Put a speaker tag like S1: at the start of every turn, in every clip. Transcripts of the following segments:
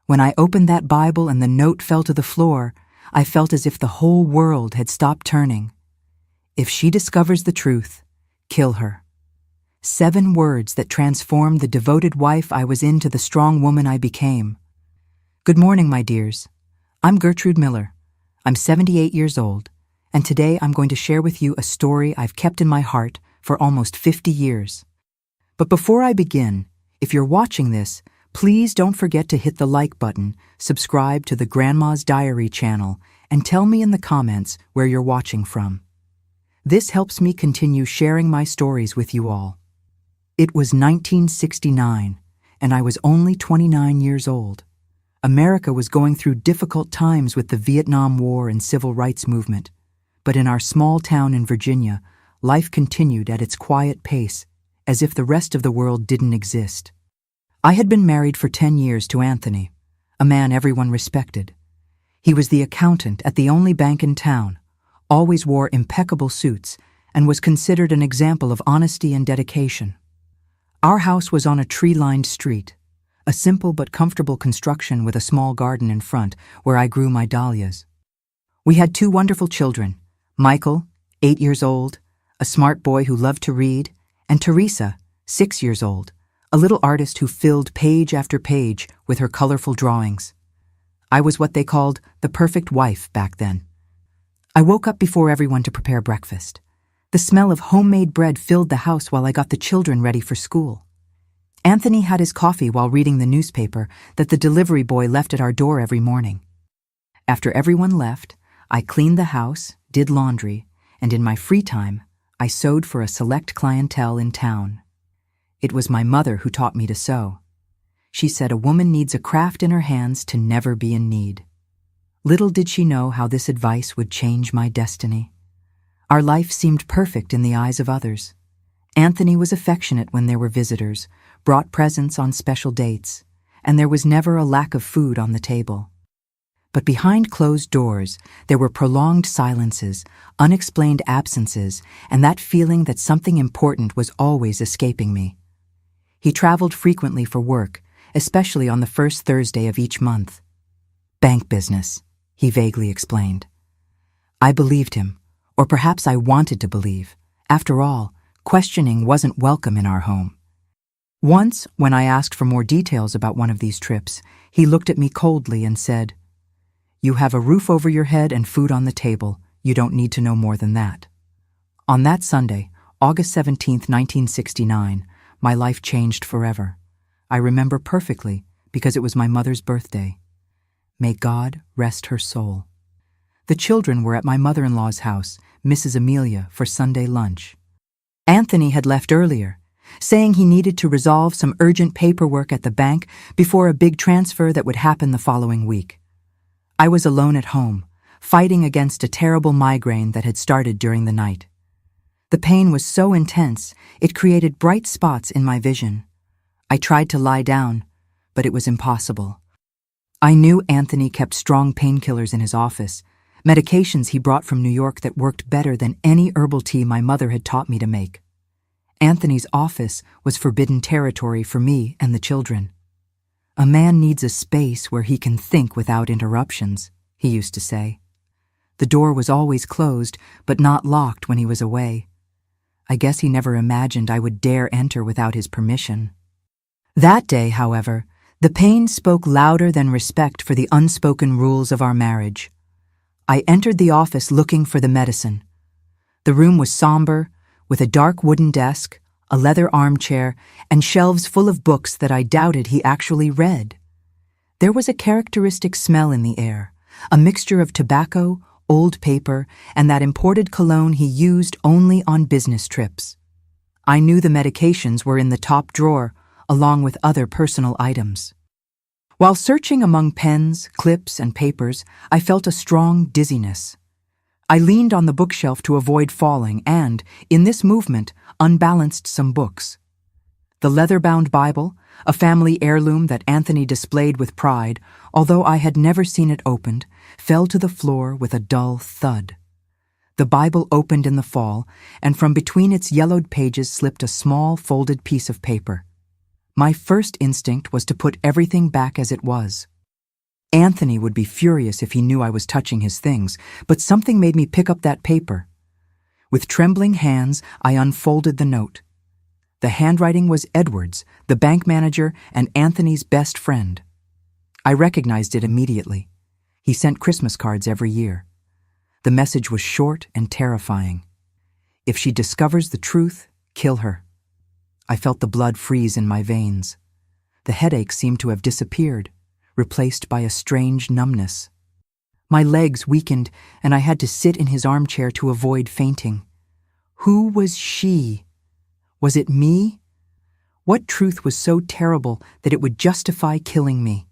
S1: When I opened that Bible and the note fell to the floor, I felt as if the whole world had stopped turning. If she discovers the truth, kill her. 7 words that transformed the devoted wife I was into the strong woman I became. Good morning, my dears. I'm Gertrude Miller. I'm 78 years old, and today I'm going to share with you a story I've kept in my heart for almost 50 years. But before I begin, if you're watching this, please don't forget to hit the like button, subscribe to the Grandma's Diary channel, and tell me in the comments where you're watching from. This helps me continue sharing my stories with you all. It was 1969, and I was only 29 years old. America was going through difficult times with the Vietnam War and Civil Rights Movement, but in our small town in Virginia, life continued at its quiet pace, as if the rest of the world didn't exist. I had been married for 10 years to Anthony, a man everyone respected. He was the accountant at the only bank in town, always wore impeccable suits, and was considered an example of honesty and dedication. Our house was on a tree-lined street, a simple but comfortable construction with a small garden in front where I grew my dahlias. We had 2 wonderful children, Michael, 8 years old, a smart boy who loved to read, and Teresa, 6 years old, a little artist who filled page after page with her colorful drawings. I was what they called the perfect wife back then. I woke up before everyone to prepare breakfast. The smell of homemade bread filled the house while I got the children ready for school. Anthony had his coffee while reading the newspaper that the delivery boy left at our door every morning. After everyone left, I cleaned the house, did laundry, and in my free time, I sewed for a select clientele in town. It was my mother who taught me to sew. She said a woman needs a craft in her hands to never be in need. Little did she know how this advice would change my destiny. Our life seemed perfect in the eyes of others. Anthony was affectionate when there were visitors, brought presents on special dates, and there was never a lack of food on the table. But behind closed doors, there were prolonged silences, unexplained absences, and that feeling that something important was always escaping me. He traveled frequently for work, especially on the first Thursday of each month. Bank business, he vaguely explained. I believed him, or perhaps I wanted to believe. After all, questioning wasn't welcome in our home. Once, when I asked for more details about one of these trips, he looked at me coldly and said, "You have a roof over your head and food on the table. You don't need to know more than that." On that Sunday, August 17, 1969, my life changed forever. I remember perfectly because it was my mother's birthday. May God rest her soul. The children were at my mother-in-law's house, Mrs. Amelia, for Sunday lunch. Anthony had left earlier, saying he needed to resolve some urgent paperwork at the bank before a big transfer that would happen the following week. I was alone at home, fighting against a terrible migraine that had started during the night. The pain was so intense, it created bright spots in my vision. I tried to lie down, but it was impossible. I knew Anthony kept strong painkillers in his office, medications he brought from New York that worked better than any herbal tea my mother had taught me to make. Anthony's office was forbidden territory for me and the children. A man needs a space where he can think without interruptions, he used to say. The door was always closed, but not locked when he was away. I guess he never imagined I would dare enter without his permission. That day, however, the pain spoke louder than respect for the unspoken rules of our marriage. I entered the office looking for the medicine. The room was somber, with a dark wooden desk, a leather armchair, and shelves full of books that I doubted he actually read. There was a characteristic smell in the air, a mixture of tobacco, old paper, and that imported cologne he used only on business trips. I knew the medications were in the top drawer, along with other personal items. While searching among pens, clips, and papers, I felt a strong dizziness. I leaned on the bookshelf to avoid falling and, in this movement, unbalanced some books. The leather-bound Bible, a family heirloom that Anthony displayed with pride, although I had never seen it opened, fell to the floor with a dull thud. The Bible opened in the fall, and from between its yellowed pages slipped a small, folded piece of paper. My first instinct was to put everything back as it was. Anthony would be furious if he knew I was touching his things, but something made me pick up that paper. With trembling hands, I unfolded the note. The handwriting was Edward's, the bank manager, and Anthony's best friend. I recognized it immediately. He sent Christmas cards every year. The message was short and terrifying. If she discovers the truth, kill her. I felt the blood freeze in my veins. The headache seemed to have disappeared, replaced by a strange numbness. My legs weakened, and I had to sit in his armchair to avoid fainting. Who was she? Was it me? What truth was so terrible that it would justify killing me?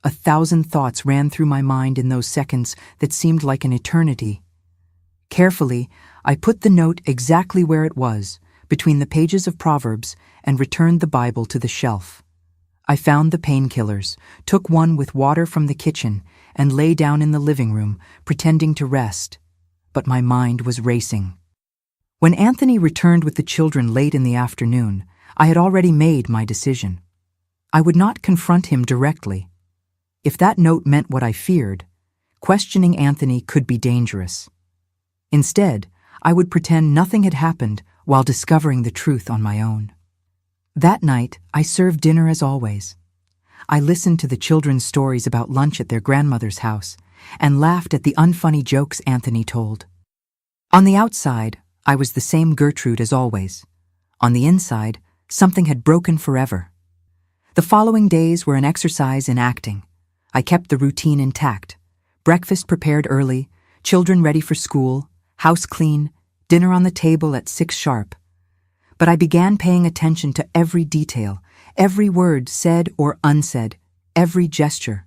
S1: 1,000 thoughts ran through my mind in those seconds that seemed like an eternity. Carefully, I put the note exactly where it was, between the pages of Proverbs, and returned the Bible to the shelf. I found the painkillers, took one with water from the kitchen, and lay down in the living room, pretending to rest. But my mind was racing. When Anthony returned with the children late in the afternoon, I had already made my decision. I would not confront him directly. If that note meant what I feared, questioning Anthony could be dangerous. Instead, I would pretend nothing had happened while discovering the truth on my own. That night, I served dinner as always. I listened to the children's stories about lunch at their grandmother's house and laughed at the unfunny jokes Anthony told. On the outside, I was the same Gertrude as always. On the inside, something had broken forever. The following days were an exercise in acting. I kept the routine intact. Breakfast prepared early, children ready for school, house clean, dinner on the table at 6 sharp. But I began paying attention to every detail, every word said or unsaid, every gesture.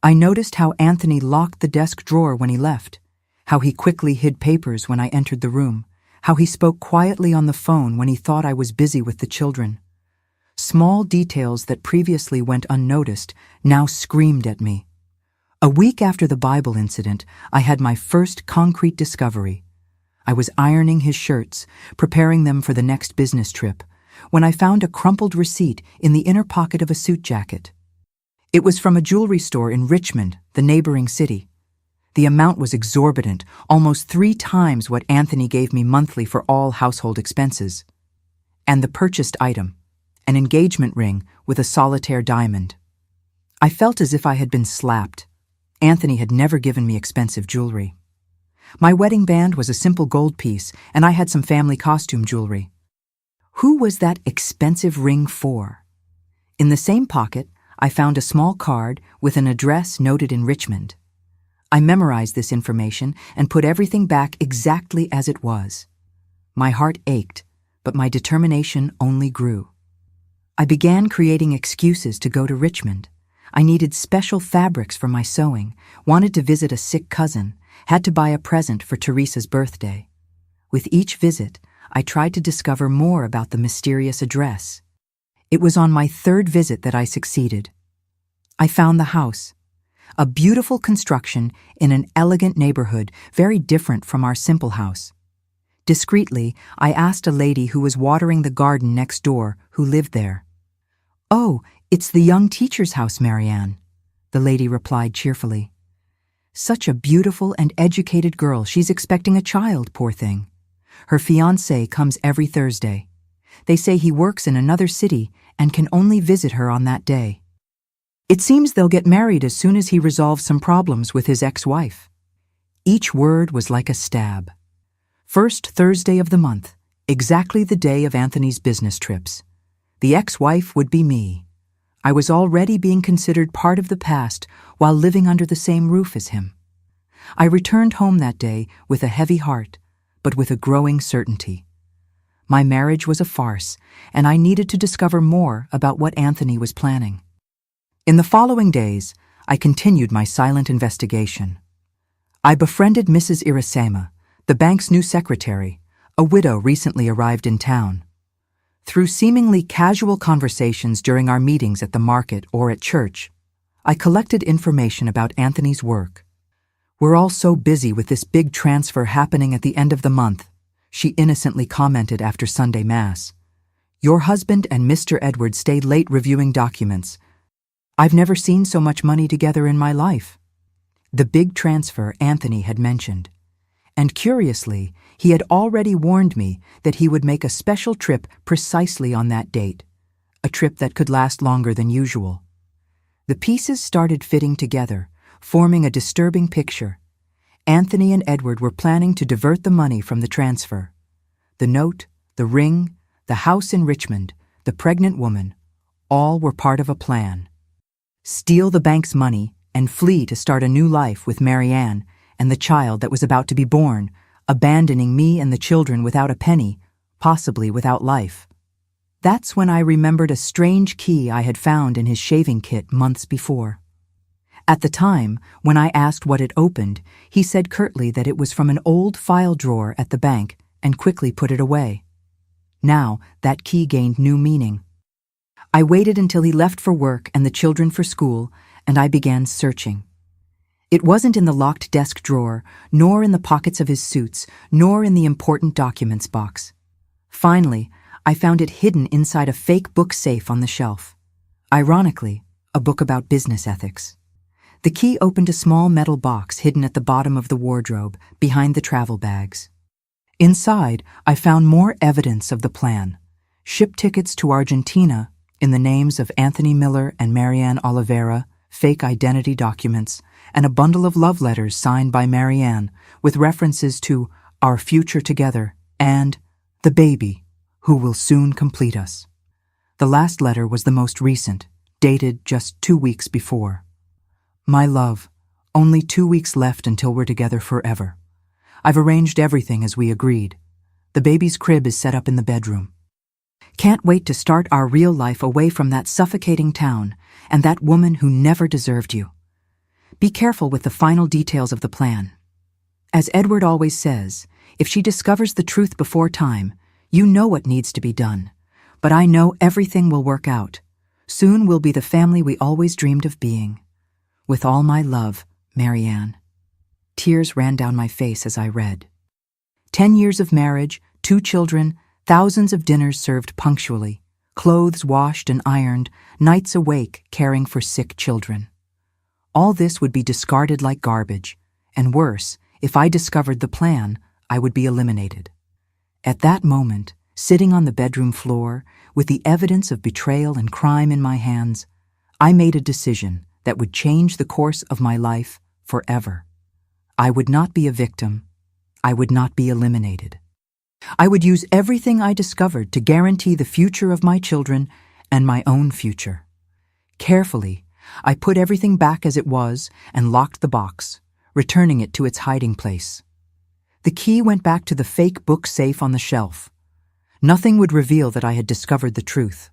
S1: I noticed how Anthony locked the desk drawer when he left, how he quickly hid papers when I entered the room, how he spoke quietly on the phone when he thought I was busy with the children. Small details that previously went unnoticed now screamed at me. A week after the Bible incident, I had my first concrete discovery. I was ironing his shirts, preparing them for the next business trip, when I found a crumpled receipt in the inner pocket of a suit jacket. It was from a jewelry store in Richmond, the neighboring city. The amount was exorbitant, almost 3 times what Anthony gave me monthly for all household expenses. And the purchased item, an engagement ring with a solitaire diamond. I felt as if I had been slapped. Anthony had never given me expensive jewelry. My wedding band was a simple gold piece, and I had some family costume jewelry. Who was that expensive ring for? In the same pocket, I found a small card with an address noted in Richmond. I memorized this information and put everything back exactly as it was. My heart ached, but my determination only grew. I began creating excuses to go to Richmond. I needed special fabrics for my sewing, wanted to visit a sick cousin, had to buy a present for Teresa's birthday. With each visit, I tried to discover more about the mysterious address. It was on my 3rd visit that I succeeded. I found the house, a beautiful construction in an elegant neighborhood very different from our simple house. Discreetly, I asked a lady who was watering the garden next door who lived there. "Oh, it's the young teacher's house, Marianne," the lady replied cheerfully. "Such a beautiful and educated girl. She's expecting a child, poor thing. Her fiancé comes every Thursday. They say he works in another city and can only visit her on that day. It seems they'll get married as soon as he resolves some problems with his ex-wife." Each word was like a stab. First Thursday of the month, exactly the day of Anthony's business trips. The ex-wife would be me. I was already being considered part of the past while living under the same roof as him. I returned home that day with a heavy heart, but with a growing certainty. My marriage was a farce, and I needed to discover more about what Anthony was planning. In the following days, I continued my silent investigation. I befriended Mrs. Irasema, the bank's new secretary, a widow recently arrived in town. Through seemingly casual conversations during our meetings at the market or at church, I collected information about Anthony's work. "We're all so busy with this big transfer happening at the end of the month," she innocently commented after Sunday Mass. "Your husband and Mr. Edward stayed late reviewing documents. I've never seen so much money together in my life. The big transfer Anthony had mentioned. And curiously, he had already warned me that he would make a special trip precisely on that date, a trip that could last longer than usual. The pieces started fitting together, forming a disturbing picture. Anthony and Edward were planning to divert the money from the transfer. The note, the ring, the house in Richmond, the pregnant woman, all were part of a plan. Steal the bank's money and flee to start a new life with Marianne and the child that was about to be born, abandoning me and the children without a penny, possibly without life. That's when I remembered a strange key I had found in his shaving kit months before. At the time, when I asked what it opened, he said curtly that it was from an old file drawer at the bank and quickly put it away. Now, that key gained new meaning. I waited until he left for work and the children for school, and I began searching. It wasn't in the locked desk drawer, nor in the pockets of his suits, nor in the important documents box. Finally, I found it hidden inside a fake book safe on the shelf. Ironically, a book about business ethics. The key opened a small metal box hidden at the bottom of the wardrobe, behind the travel bags. Inside, I found more evidence of the plan. Ship tickets to Argentina, in the names of Anthony Miller and Marianne Oliveira, fake identity documents, and a bundle of love letters signed by Marianne with references to our future together and the baby, who will soon complete us. The last letter was the most recent, dated just 2 weeks before. My love, only 2 weeks left until we're together forever. I've arranged everything as we agreed. The baby's crib is set up in the bedroom. Can't wait to start our real life away from that suffocating town and that woman who never deserved you. Be careful with the final details of the plan. As Edward always says, if she discovers the truth before time, you know what needs to be done. But I know everything will work out. Soon we'll be the family we always dreamed of being. With all my love, Marianne. Tears ran down my face as I read. 10 years of marriage, 2 children, thousands of dinners served punctually, clothes washed and ironed, nights awake caring for sick children. All this would be discarded like garbage, and worse, if I discovered the plan, I would be eliminated. At that moment, sitting on the bedroom floor, with the evidence of betrayal and crime in my hands, I made a decision that would change the course of my life forever. I would not be a victim. I would not be eliminated. I would use everything I discovered to guarantee the future of my children and my own future. Carefully, I put everything back as it was and locked the box, returning it to its hiding place. The key went back to the fake book safe on the shelf. Nothing would reveal that I had discovered the truth.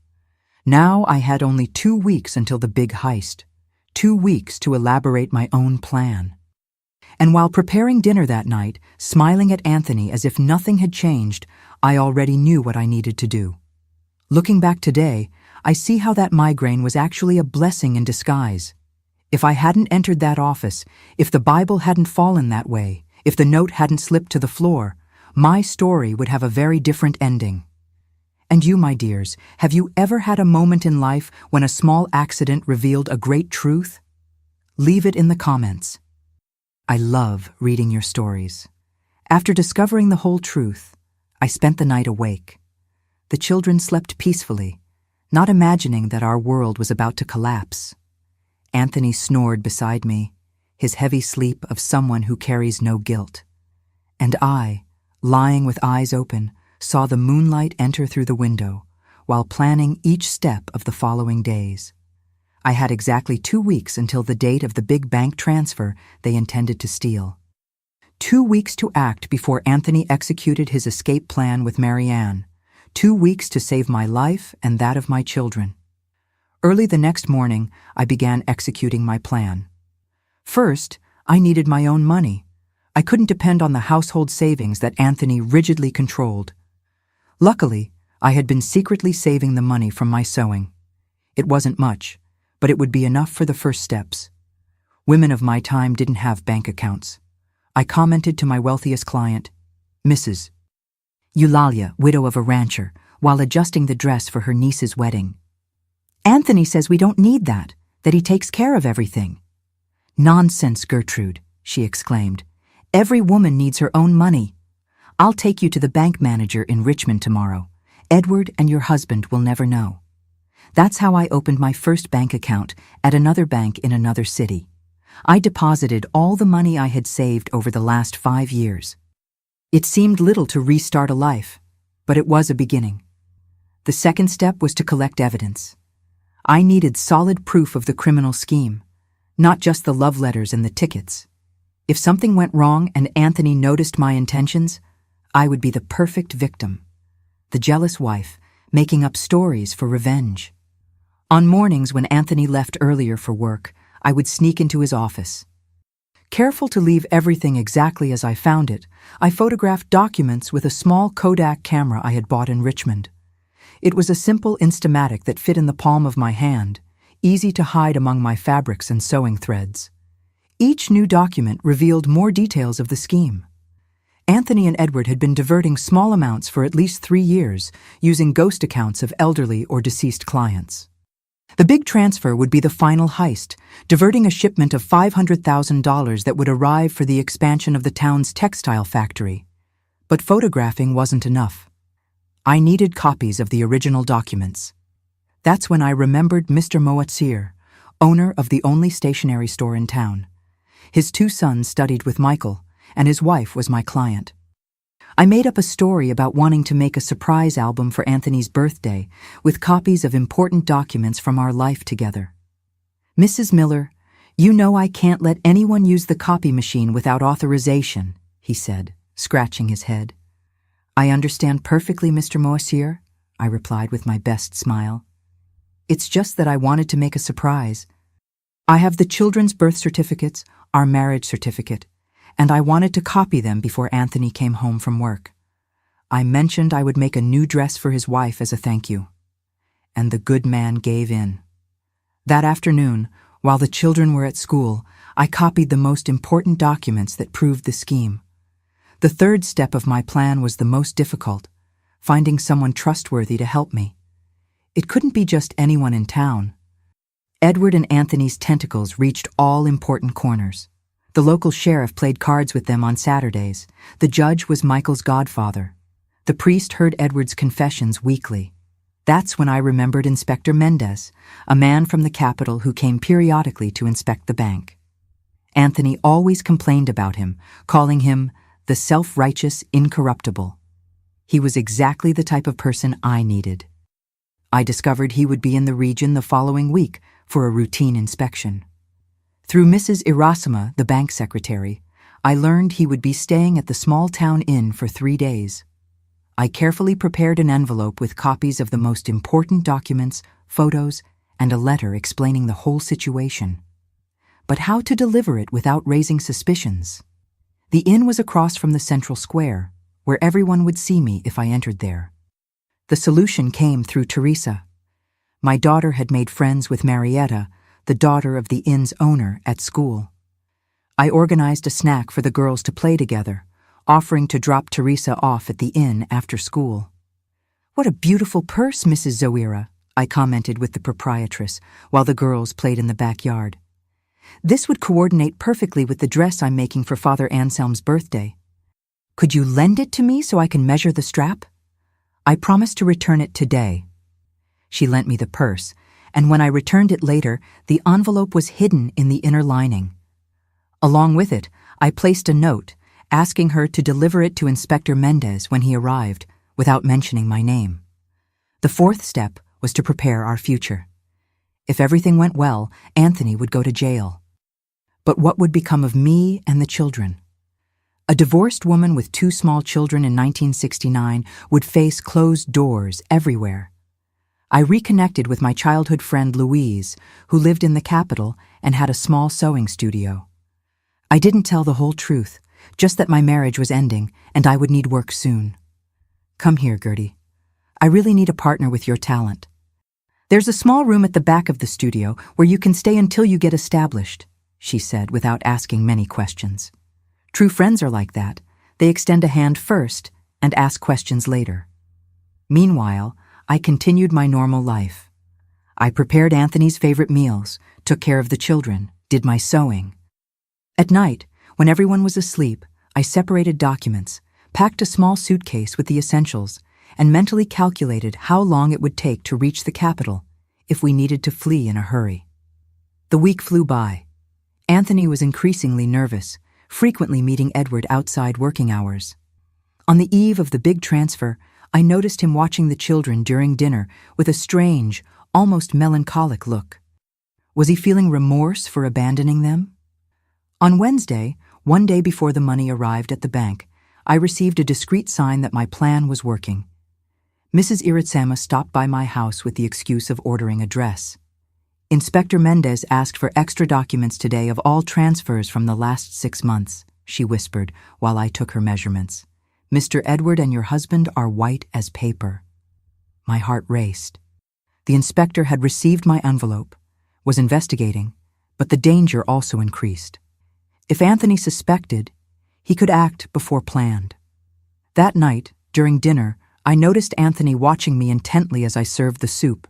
S1: Now I had only 2 weeks until the big heist. 2 weeks to elaborate my own plan. And while preparing dinner that night, smiling at Anthony as if nothing had changed, I already knew what I needed to do. Looking back today, I see how that migraine was actually a blessing in disguise. If I hadn't entered that office, if the Bible hadn't fallen that way, if the note hadn't slipped to the floor, my story would have a very different ending. And you, my dears, have you ever had a moment in life when a small accident revealed a great truth? Leave it in the comments. I love reading your stories. After discovering the whole truth, I spent the night awake. The children slept peacefully, not imagining that our world was about to collapse. Anthony snored beside me, his heavy sleep of someone who carries no guilt. And I, lying with eyes open, saw the moonlight enter through the window, while planning each step of the following days. I had exactly 2 weeks until the date of the big bank transfer they intended to steal. 2 weeks to act before Anthony executed his escape plan with Marianne. 2 weeks to save my life and that of my children. Early the next morning, I began executing my plan. First, I needed my own money. I couldn't depend on the household savings that Anthony rigidly controlled. Luckily, I had been secretly saving the money from my sewing. It wasn't much, but it would be enough for the first steps. Women of my time didn't have bank accounts. I commented to my wealthiest client, Mrs. Eulalia, widow of a rancher, while adjusting the dress for her niece's wedding. Anthony says we don't need that. that he takes care of everything. "Nonsense, Gertrude," she exclaimed. "Every woman needs her own money. I'll take you to the bank manager in Richmond tomorrow. Edward and your husband will never know." That's how I opened my first bank account at another bank in another city. I deposited all the money I had saved over the last 5 years. It seemed little to restart a life, but it was a beginning. The second step was to collect evidence. I needed solid proof of the criminal scheme, not just the love letters and the tickets. If something went wrong and Anthony noticed my intentions, I would be the perfect victim. The jealous wife, making up stories for revenge. On mornings when Anthony left earlier for work, I would sneak into his office. Careful to leave everything exactly as I found it, I photographed documents with a small Kodak camera I had bought in Richmond. It was a simple Instamatic that fit in the palm of my hand, easy to hide among my fabrics and sewing threads. Each new document revealed more details of the scheme. Anthony and Edward had been diverting small amounts for at least 3 years, using ghost accounts of elderly or deceased clients. The big transfer would be the final heist, diverting a shipment of $500,000 that would arrive for the expansion of the town's textile factory. But photographing wasn't enough. I needed copies of the original documents. That's when I remembered Mr. Moatsir, owner of the only stationery store in town. His 2 sons studied with Michael, and his wife was my client. I made up a story about wanting to make a surprise album for Anthony's birthday with copies of important documents from our life together. "Mrs. Miller, you know I can't let anyone use the copy machine without authorization," he said, scratching his head. "I understand perfectly, Mr. Moatsir," I replied with my best smile. "It's just that I wanted to make a surprise. I have the children's birth certificates, our marriage certificate, and I wanted to copy them before Anthony came home from work. I mentioned I would make a new dress for his wife as a thank you. And the good man gave in. That afternoon, while the children were at school, I copied the most important documents that proved the scheme. The third step of my plan was the most difficult, finding someone trustworthy to help me. It couldn't be just anyone in town. Edward and Anthony's tentacles reached all important corners. The local sheriff played cards with them on Saturdays. The judge was Michael's godfather. The priest heard Edward's confessions weekly. That's when I remembered Inspector Mendez, a man from the capital who came periodically to inspect the bank. Anthony always complained about him, calling him the self-righteous incorruptible. He was exactly the type of person I needed. I discovered he would be in the region the following week for a routine inspection. Through Mrs. Irasima, the bank secretary, I learned he would be staying at the small-town inn for 3 days. I carefully prepared an envelope with copies of the most important documents, photos, and a letter explaining the whole situation. But how to deliver it without raising suspicions? The inn was across from the central square, where everyone would see me if I entered there. The solution came through Teresa. My daughter had made friends with Marietta, the daughter of the inn's owner, at school. I organized a snack for the girls to play together, offering to drop Teresa off at the inn after school. "What a beautiful purse, Mrs. Zoira," I commented with the proprietress while the girls played in the backyard. "This would coordinate perfectly with the dress I'm making for Father Anselm's birthday. Could you lend it to me so I can measure the strap? I promise to return it today." She lent me the purse, and when I returned it later, the envelope was hidden in the inner lining. Along with it, I placed a note asking her to deliver it to Inspector Mendez when he arrived, without mentioning my name. The fourth step was to prepare our future. If everything went well, Anthony would go to jail. But what would become of me and the children? A divorced woman with 2 small children in 1969 would face closed doors everywhere. I reconnected with my childhood friend Louise, who lived in the capital and had a small sewing studio. I didn't tell the whole truth, just that my marriage was ending and I would need work soon. "Come here, Gertie. I really need a partner with your talent. There's a small room at the back of the studio where you can stay until you get established," she said without asking many questions. True friends are like that. They extend a hand first and ask questions later. Meanwhile, I continued my normal life. I prepared Anthony's favorite meals, took care of the children, did my sewing. At night, when everyone was asleep, I separated documents, packed a small suitcase with the essentials, and mentally calculated how long it would take to reach the capital if we needed to flee in a hurry. The week flew by. Anthony was increasingly nervous, frequently meeting Edward outside working hours. On the eve of the big transfer, I noticed him watching the children during dinner with a strange, almost melancholic look. Was he feeling remorse for abandoning them? On Wednesday, one day before the money arrived at the bank, I received a discreet sign that my plan was working. Mrs. Iritsama stopped by my house with the excuse of ordering a dress. Inspector Mendez asked for extra documents today of all transfers from the last 6 months, she whispered while I took her measurements. Mr. Edward and your husband are white as paper. My heart raced. The inspector had received my envelope, was investigating, but the danger also increased. If Anthony suspected, he could act before planned. That night, during dinner, I noticed Anthony watching me intently as I served the soup.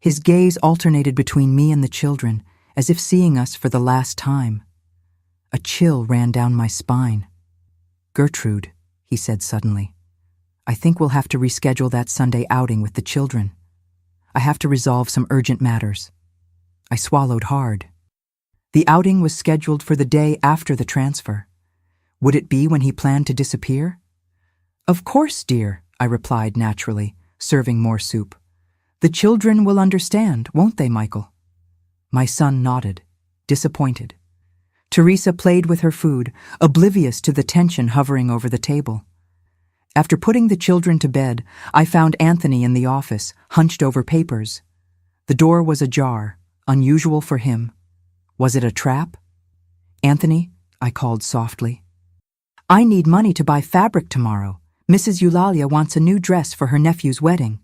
S1: His gaze alternated between me and the children, as if seeing us for the last time. A chill ran down my spine. "Gertrude," he said suddenly, "I think we'll have to reschedule that Sunday outing with the children. I have to resolve some urgent matters." I swallowed hard. The outing was scheduled for the day after the transfer. Would it be when he planned to disappear? "Of course, dear," I replied naturally, serving more soup. "The children will understand, won't they, Michael?" My son nodded, disappointed. Teresa played with her food, oblivious to the tension hovering over the table. After putting the children to bed, I found Anthony in the office, hunched over papers. The door was ajar, unusual for him. Was it a trap? "Anthony," I called softly. "I need money to buy fabric tomorrow. Mrs. Eulalia wants a new dress for her nephew's wedding."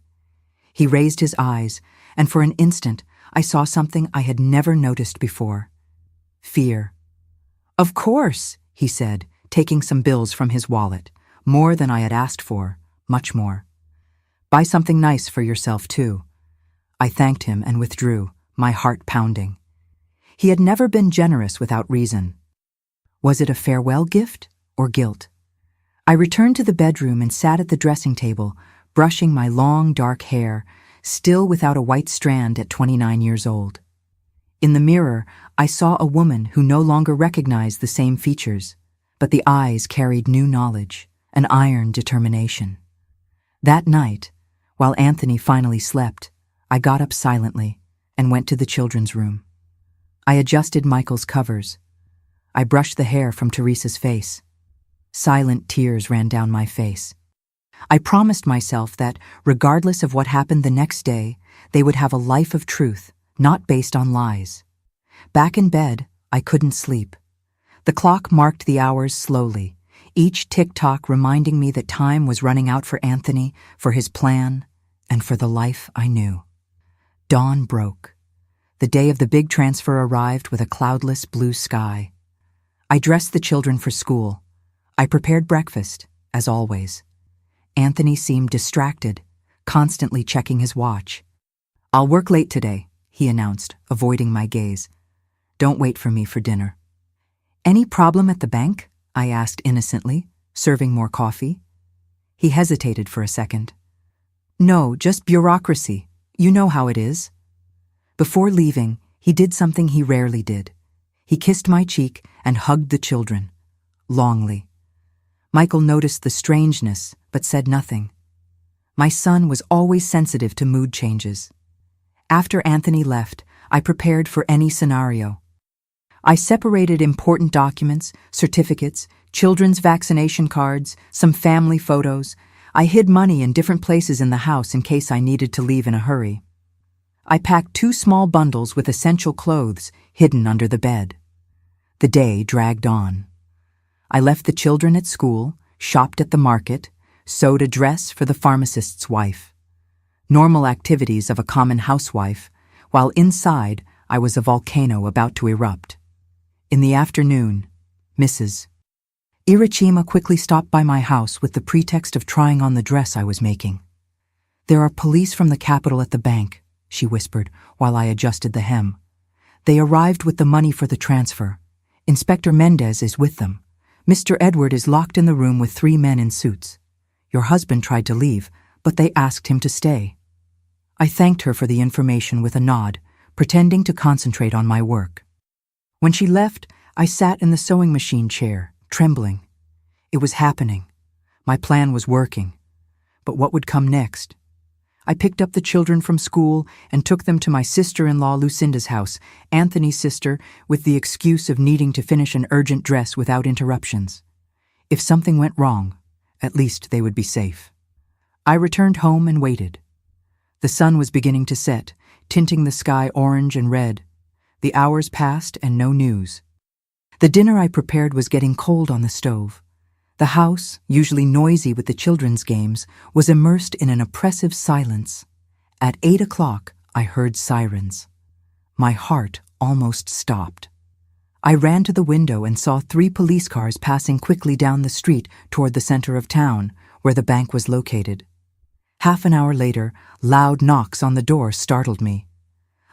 S1: He raised his eyes, and for an instant I saw something I had never noticed before. Fear. "Of course," he said, taking some bills from his wallet. More than I had asked for, much more. "Buy something nice for yourself, too." I thanked him and withdrew, my heart pounding. He had never been generous without reason. Was it a farewell gift or guilt? I returned to the bedroom and sat at the dressing table, brushing my long, dark hair, still without a white strand at 29 years old. In the mirror, I saw a woman who no longer recognized the same features, but the eyes carried new knowledge, an iron determination. That night, while Anthony finally slept, I got up silently and went to the children's room. I adjusted Michael's covers. I brushed the hair from Teresa's face. Silent tears ran down my face. I promised myself that, regardless of what happened the next day, they would have a life of truth, not based on lies. Back in bed, I couldn't sleep. The clock marked the hours slowly, each tick-tock reminding me that time was running out for Anthony, for his plan, and for the life I knew. Dawn broke. The day of the big transfer arrived with a cloudless blue sky. I dressed the children for school. I prepared breakfast, as always. Anthony seemed distracted, constantly checking his watch. "I'll work late today," he announced, avoiding my gaze. "Don't wait for me for dinner." "Any problem at the bank?" I asked innocently, serving more coffee. He hesitated for a second. "No, just bureaucracy. You know how it is." Before leaving, he did something he rarely did. He kissed my cheek and hugged the children, longly. Michael noticed the strangeness, but said nothing. My son was always sensitive to mood changes. After Anthony left, I prepared for any scenario. I separated important documents, certificates, children's vaccination cards, some family photos. I hid money in different places in the house in case I needed to leave in a hurry. I packed 2 small bundles with essential clothes hidden under the bed. The day dragged on. I left the children at school, shopped at the market, sewed a dress for the pharmacist's wife. Normal activities of a common housewife, while inside I was a volcano about to erupt. In the afternoon, Mrs. Iritsama quickly stopped by my house with the pretext of trying on the dress I was making. "There are police from the capital at the bank," she whispered while I adjusted the hem. "They arrived with the money for the transfer. Inspector Mendez is with them. Mr. Edward is locked in the room with 3 men in suits. Your husband tried to leave, but they asked him to stay." I thanked her for the information with a nod, pretending to concentrate on my work. When she left, I sat in the sewing machine chair, trembling. It was happening. My plan was working. But what would come next? I picked up the children from school and took them to my sister-in-law Lucinda's house, Anthony's sister, with the excuse of needing to finish an urgent dress without interruptions. If something went wrong, at least they would be safe. I returned home and waited. The sun was beginning to set, tinting the sky orange and red. The hours passed and no news. The dinner I prepared was getting cold on the stove. The house, usually noisy with the children's games, was immersed in an oppressive silence. At 8 o'clock, I heard sirens. My heart almost stopped. I ran to the window and saw 3 police cars passing quickly down the street toward the center of town, where the bank was located. Half an hour later, loud knocks on the door startled me.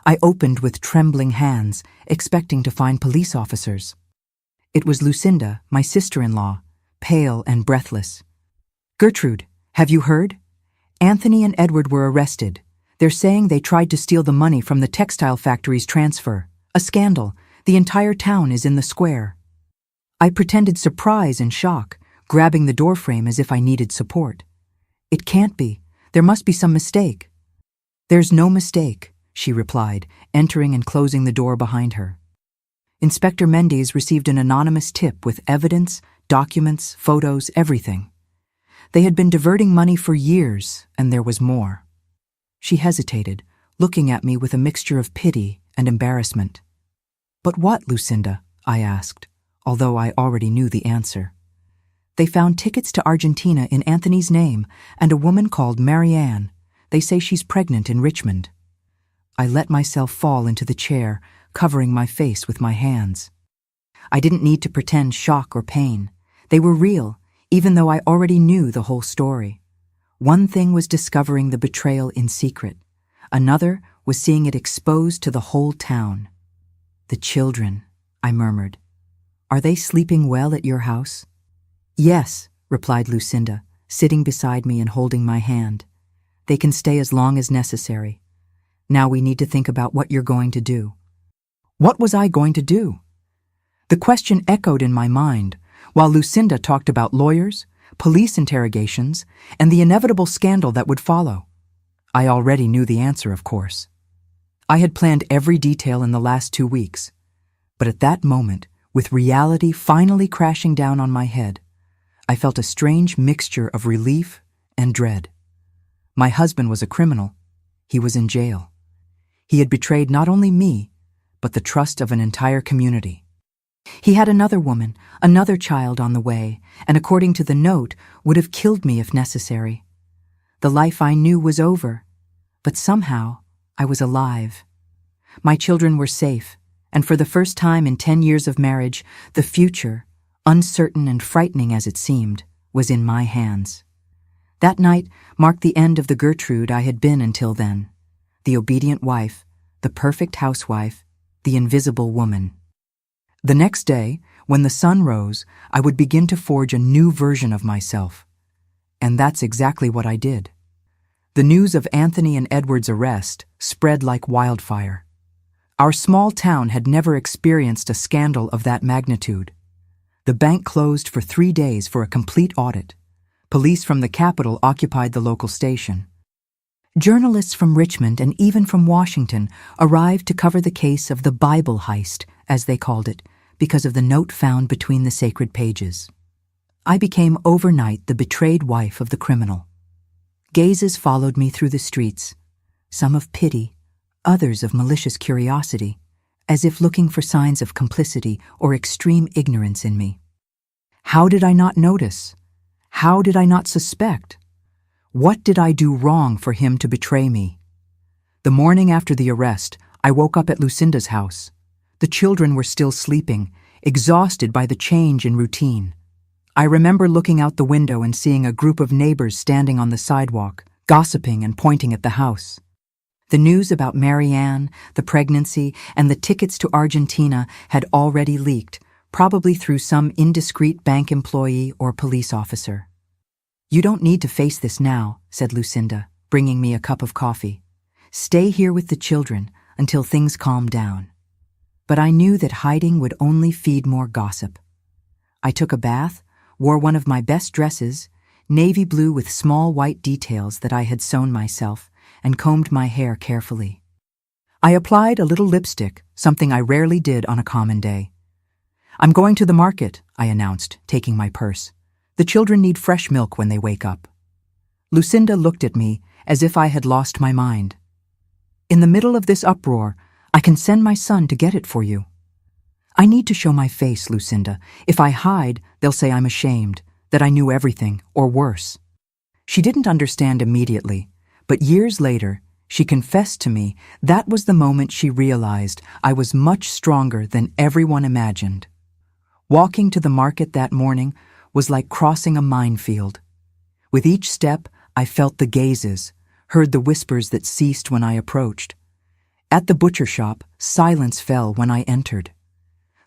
S1: I opened with trembling hands, expecting to find police officers. It was Lucinda, my sister-in-law, pale and breathless. "Gertrude, have you heard? Anthony and Edward were arrested. They're saying they tried to steal the money from the textile factory's transfer. A scandal. The entire town is in the square." I pretended surprise and shock, grabbing the doorframe as if I needed support. "It can't be. There must be some mistake." "There's no mistake," she replied, entering and closing the door behind her. Inspector Mendez received an anonymous tip with evidence, documents, photos, everything. They had been diverting money for years, and there was more. She hesitated, looking at me with a mixture of pity and embarrassment. "But what, Lucinda?" I asked, although I already knew the answer. "They found tickets to Argentina in Anthony's name and a woman called Marianne. They say she's pregnant in Richmond." I let myself fall into the chair, covering my face with my hands. I didn't need to pretend shock or pain. They were real, even though I already knew the whole story. One thing was discovering the betrayal in secret. Another was seeing it exposed to the whole town. "The children," I murmured. "Are they sleeping well at your house?" "Yes," replied Lucinda, sitting beside me and holding my hand. "They can stay as long as necessary. Now we need to think about what you're going to do." What was I going to do? The question echoed in my mind, while Lucinda talked about lawyers, police interrogations, and the inevitable scandal that would follow. I already knew the answer, of course. I had planned every detail in the last 2 weeks. But at that moment, with reality finally crashing down on my head, I felt a strange mixture of relief and dread. My husband was a criminal. He was in jail. He had betrayed not only me, but the trust of an entire community. He had another woman, another child on the way, and according to the note, would have killed me if necessary. The life I knew was over, but somehow I was alive. My children were safe, and for the first time in 10 years of marriage, the future, uncertain and frightening as it seemed, was in my hands. That night marked the end of the Gertrude I had been until then, the obedient wife, the perfect housewife, the invisible woman. The next day, when the sun rose, I would begin to forge a new version of myself. And that's exactly what I did. The news of Anthony and Edward's arrest spread like wildfire. Our small town had never experienced a scandal of that magnitude. The bank closed for 3 days for a complete audit. Police from the capital occupied the local station. Journalists from Richmond and even from Washington arrived to cover the case of the Bible heist, as they called it, because of the note found between the sacred pages. I became overnight the betrayed wife of the criminal. Gazes followed me through the streets, some of pity, others of malicious curiosity, as if looking for signs of complicity or extreme ignorance in me. How did I not notice? How did I not suspect? What did I do wrong for him to betray me? The morning after the arrest, I woke up at Lucinda's house. The children were still sleeping, exhausted by the change in routine. I remember looking out the window and seeing a group of neighbors standing on the sidewalk, gossiping and pointing at the house. The news about Marianne, the pregnancy, and the tickets to Argentina had already leaked, probably through some indiscreet bank employee or police officer. "You don't need to face this now," said Lucinda, bringing me a cup of coffee. "Stay here with the children until things calm down." But I knew that hiding would only feed more gossip. I took a bath, wore one of my best dresses, navy blue with small white details that I had sewn myself, and combed my hair carefully. I applied a little lipstick, something I rarely did on a common day. "I'm going to the market," I announced, taking my purse. "The children need fresh milk when they wake up." Lucinda looked at me as if I had lost my mind. "In the middle of this uproar, I can send my son to get it for you." "I need to show my face, Lucinda. If I hide, they'll say I'm ashamed, that I knew everything, or worse." She didn't understand immediately, but years later, she confessed to me that was the moment she realized I was much stronger than everyone imagined. Walking to the market that morning was like crossing a minefield. With each step, I felt the gazes, heard the whispers that ceased when I approached. At the butcher shop, silence fell when I entered.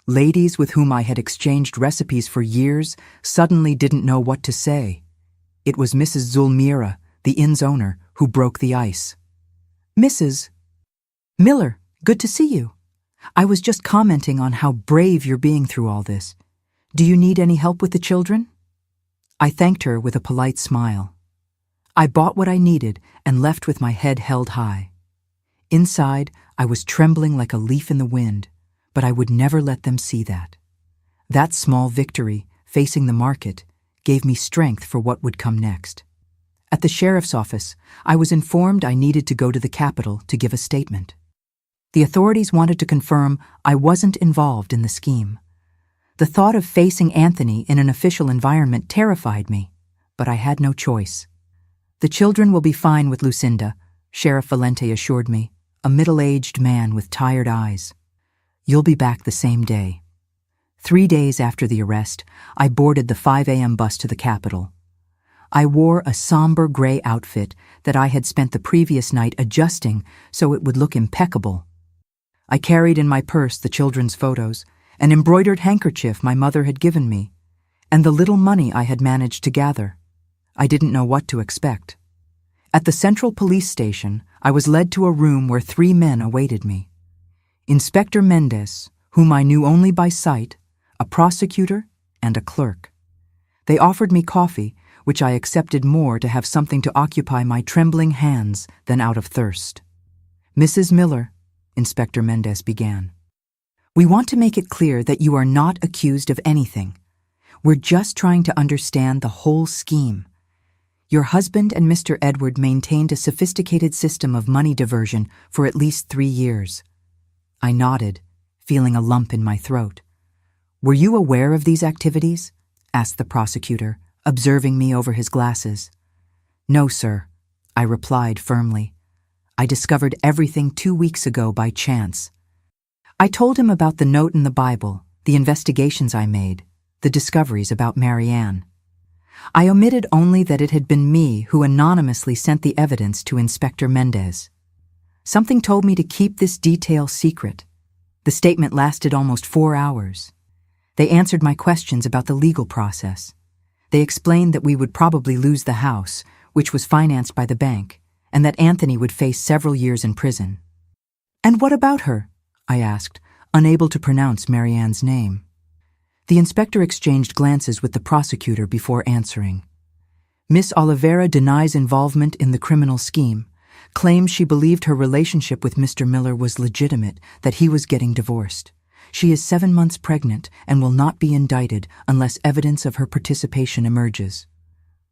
S1: Ladies with whom I had exchanged recipes for years suddenly didn't know what to say. It was Mrs. Zulmira, the inn's owner, who broke the ice. "Mrs. Miller, good to see you. I was just commenting on how brave you're being through all this. Do you need any help with the children?" I thanked her with a polite smile. I bought what I needed and left with my head held high. Inside, I was trembling like a leaf in the wind, but I would never let them see that. That small victory, facing the market, gave me strength for what would come next. At the sheriff's office, I was informed I needed to go to the capital to give a statement. The authorities wanted to confirm I wasn't involved in the scheme. The thought of facing Anthony in an official environment terrified me, but I had no choice. "The children will be fine with Lucinda," Sheriff Valente assured me, a middle-aged man with tired eyes. "You'll be back the same day." 3 days after the arrest, I boarded the 5 a.m. bus to the capital. I wore a somber gray outfit that I had spent the previous night adjusting so it would look impeccable. I carried in my purse the children's photos, an embroidered handkerchief my mother had given me, and the little money I had managed to gather. I didn't know what to expect. At the central police station, I was led to a room where 3 men awaited me. Inspector Mendez, whom I knew only by sight, a prosecutor, and a clerk. They offered me coffee, which I accepted more to have something to occupy my trembling hands than out of thirst. "Mrs. Miller," Inspector Mendez began, "we want to make it clear that you are not accused of anything. We're just trying to understand the whole scheme. Your husband and Mr. Edward maintained a sophisticated system of money diversion for at least 3 years. I nodded, feeling a lump in my throat. "Were you aware of these activities?" asked the prosecutor, observing me over his glasses. "No, sir," I replied firmly. "I discovered everything 2 weeks ago by chance." I told him about the note in the Bible, the investigations I made, the discoveries about Marianne. I omitted only that it had been me who anonymously sent the evidence to Inspector Mendez. Something told me to keep this detail secret. The statement lasted almost 4 hours. They answered my questions about the legal process. They explained that we would probably lose the house, which was financed by the bank, and that Anthony would face several years in prison. "And what about her?" I asked, unable to pronounce Marianne's name. The inspector exchanged glances with the prosecutor before answering. "Miss Oliveira denies involvement in the criminal scheme, claims she believed her relationship with Mr. Miller was legitimate, that he was getting divorced. She is 7 months pregnant and will not be indicted unless evidence of her participation emerges."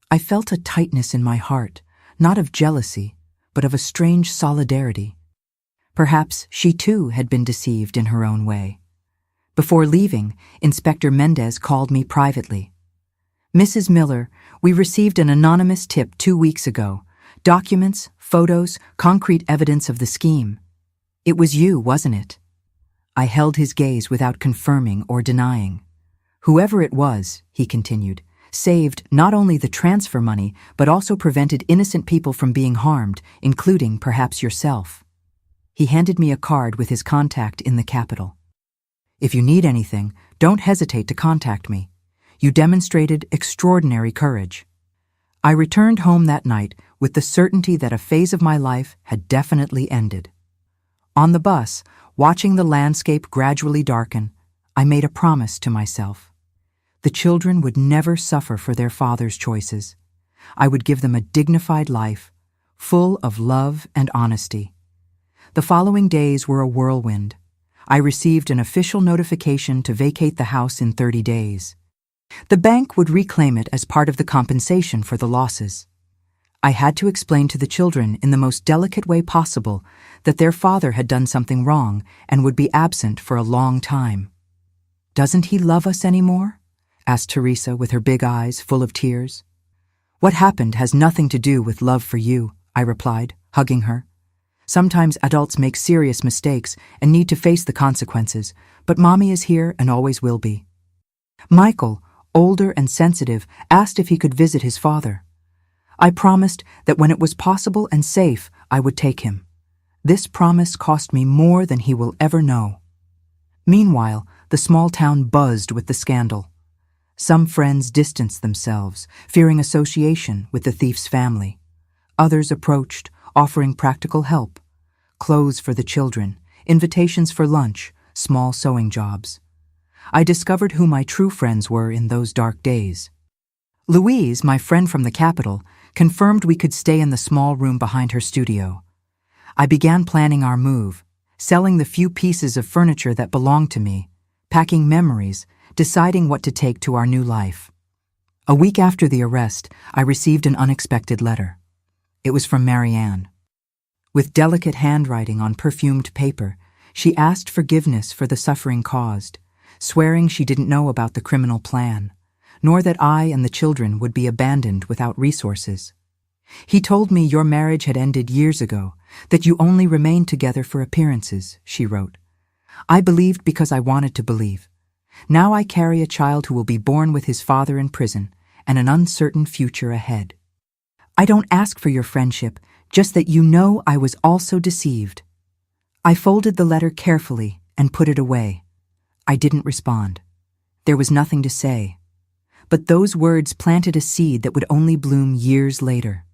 S1: I felt a tightness in my heart, not of jealousy, but of a strange solidarity. Perhaps she too had been deceived in her own way. Before leaving, Inspector Mendez called me privately. "Mrs. Miller, we received an anonymous tip 2 weeks ago. Documents, photos, concrete evidence of the scheme. It was you, wasn't it?" I held his gaze without confirming or denying. "Whoever it was," he continued, saved not only the transfer money, but also prevented innocent people from being harmed, including perhaps yourself. He handed me a card with his contact in the capital. If you need anything, don't hesitate to contact me. You demonstrated extraordinary courage. I returned home that night with the certainty that a phase of my life had definitely ended. On the bus, watching the landscape gradually darken, I made a promise to myself. The children would never suffer for their father's choices. I would give them a dignified life, full of love and honesty. The following days were a whirlwind. I received an official notification to vacate the house in 30 days. The bank would reclaim it as part of the compensation for the losses. I had to explain to the children in the most delicate way possible that their father had done something wrong and would be absent for a long time. "Doesn't he love us anymore?" asked Teresa with her big eyes full of tears. "What happened has nothing to do with love for you," I replied, hugging her. "Sometimes adults make serious mistakes and need to face the consequences, but Mommy is here and always will be." Michael, older and sensitive, asked if he could visit his father. I promised that when it was possible and safe, I would take him. This promise cost me more than he will ever know. Meanwhile, the small town buzzed with the scandal. Some friends distanced themselves, fearing association with the thief's family. Others approached, offering practical help: clothes for the children, invitations for lunch, small sewing jobs. I discovered who my true friends were in those dark days. Louise, my friend from the capital, confirmed we could stay in the small room behind her studio. I began planning our move, selling the few pieces of furniture that belonged to me, packing memories, deciding what to take to our new life. A week after the arrest, I received an unexpected letter. It was from Marianne. With delicate handwriting on perfumed paper, she asked forgiveness for the suffering caused, swearing she didn't know about the criminal plan, nor that I and the children would be abandoned without resources. "He told me your marriage had ended years ago, that you only remained together for appearances," she wrote. "I believed because I wanted to believe. Now I carry a child who will be born with his father in prison and an uncertain future ahead. I don't ask for your friendship, just that you know I was also deceived." I folded the letter carefully and put it away. I didn't respond. There was nothing to say. But those words planted a seed that would only bloom years later.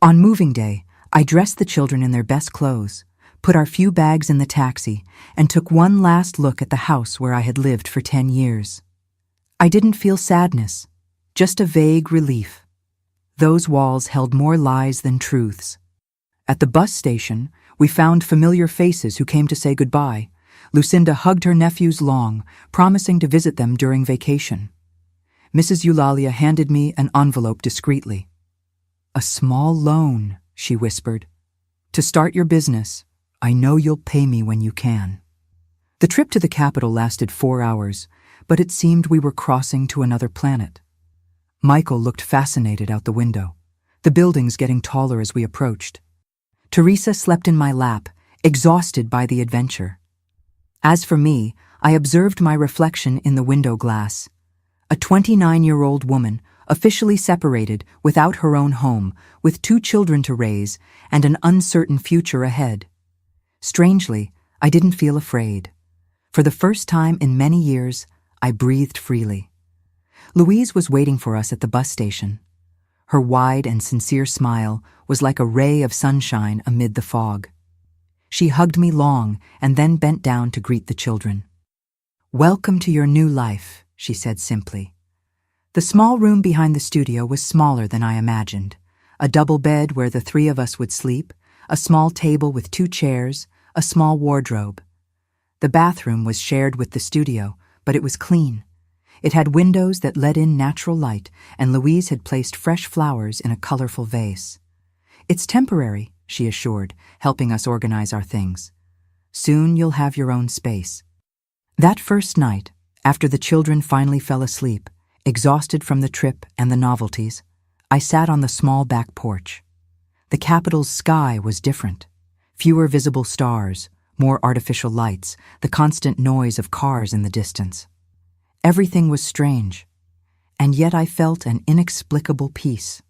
S1: On moving day, I dressed the children in their best clothes, put our few bags in the taxi, and took one last look at the house where I had lived for 10 years. I didn't feel sadness, just a vague relief. Those walls held more lies than truths. At the bus station, we found familiar faces who came to say goodbye. Lucinda hugged her nephews long, promising to visit them during vacation. Mrs. Eulalia handed me an envelope discreetly. "A small loan," she whispered. "To start your business. I know you'll pay me when you can." The trip to the capital lasted 4 hours, but it seemed we were crossing to another planet. Michael looked fascinated out the window, the buildings getting taller as we approached. Teresa slept in my lap, exhausted by the adventure. As for me, I observed my reflection in the window glass. A 29-year-old woman, officially separated, without her own home, with 2 children to raise, and an uncertain future ahead. Strangely, I didn't feel afraid. For the first time in many years, I breathed freely. Louise was waiting for us at the bus station. Her wide and sincere smile was like a ray of sunshine amid the fog. She hugged me long and then bent down to greet the children. "Welcome to your new life," she said simply. The small room behind the studio was smaller than I imagined. A double bed where the 3 of us would sleep, a small table with 2 chairs, a small wardrobe. The bathroom was shared with the studio, but it was clean. It had windows that let in natural light, and Louise had placed fresh flowers in a colorful vase. "It's temporary," she assured, helping us organize our things. "Soon you'll have your own space." That first night, after the children finally fell asleep, exhausted from the trip and the novelties, I sat on the small back porch. The capital's sky was different. Fewer visible stars, more artificial lights, the constant noise of cars in the distance. Everything was strange. and yet I felt an inexplicable peace.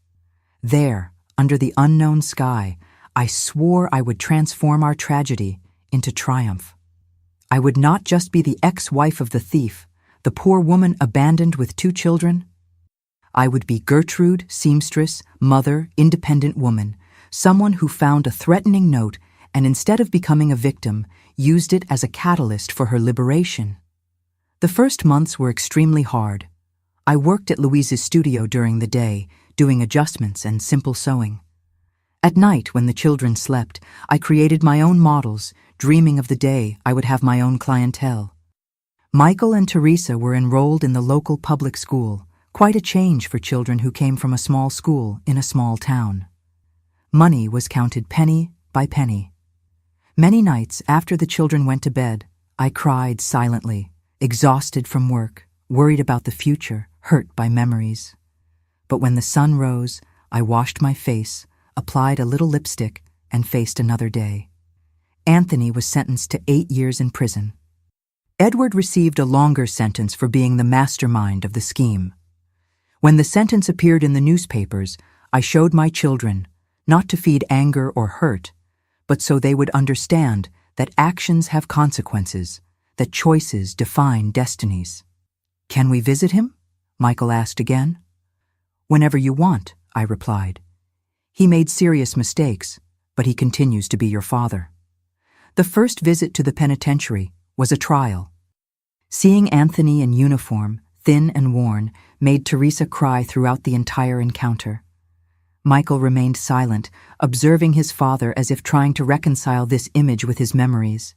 S1: There, under the unknown sky, I swore I would transform our tragedy into triumph. I would not just be the ex-wife of the thief, the poor woman abandoned with 2 children. I would be Gertrude, seamstress, mother, independent woman, someone who found a threatening note and instead of becoming a victim, used it as a catalyst for her liberation. The first months were extremely hard. I worked at Louise's studio during the day, doing adjustments and simple sewing. At night, when the children slept, I created my own models, dreaming of the day I would have my own clientele. Michael and Teresa were enrolled in the local public school, quite a change for children who came from a small school in a small town. Money was counted penny by penny. Many nights after the children went to bed, I cried silently, exhausted from work, worried about the future, hurt by memories. But when the sun rose, I washed my face, applied a little lipstick, and faced another day. Anthony was sentenced to 8 years in prison. Edward received a longer sentence for being the mastermind of the scheme. When the sentence appeared in the newspapers, I showed my children, not to feed anger or hurt, but so they would understand that actions have consequences, that choices define destinies. "Can we visit him?" Michael asked again. "Whenever you want," I replied. "He made serious mistakes, but he continues to be your father." The first visit to the penitentiary was a trial. Seeing Anthony in uniform, thin and worn, made Teresa cry throughout the entire encounter. Michael remained silent, observing his father as if trying to reconcile this image with his memories.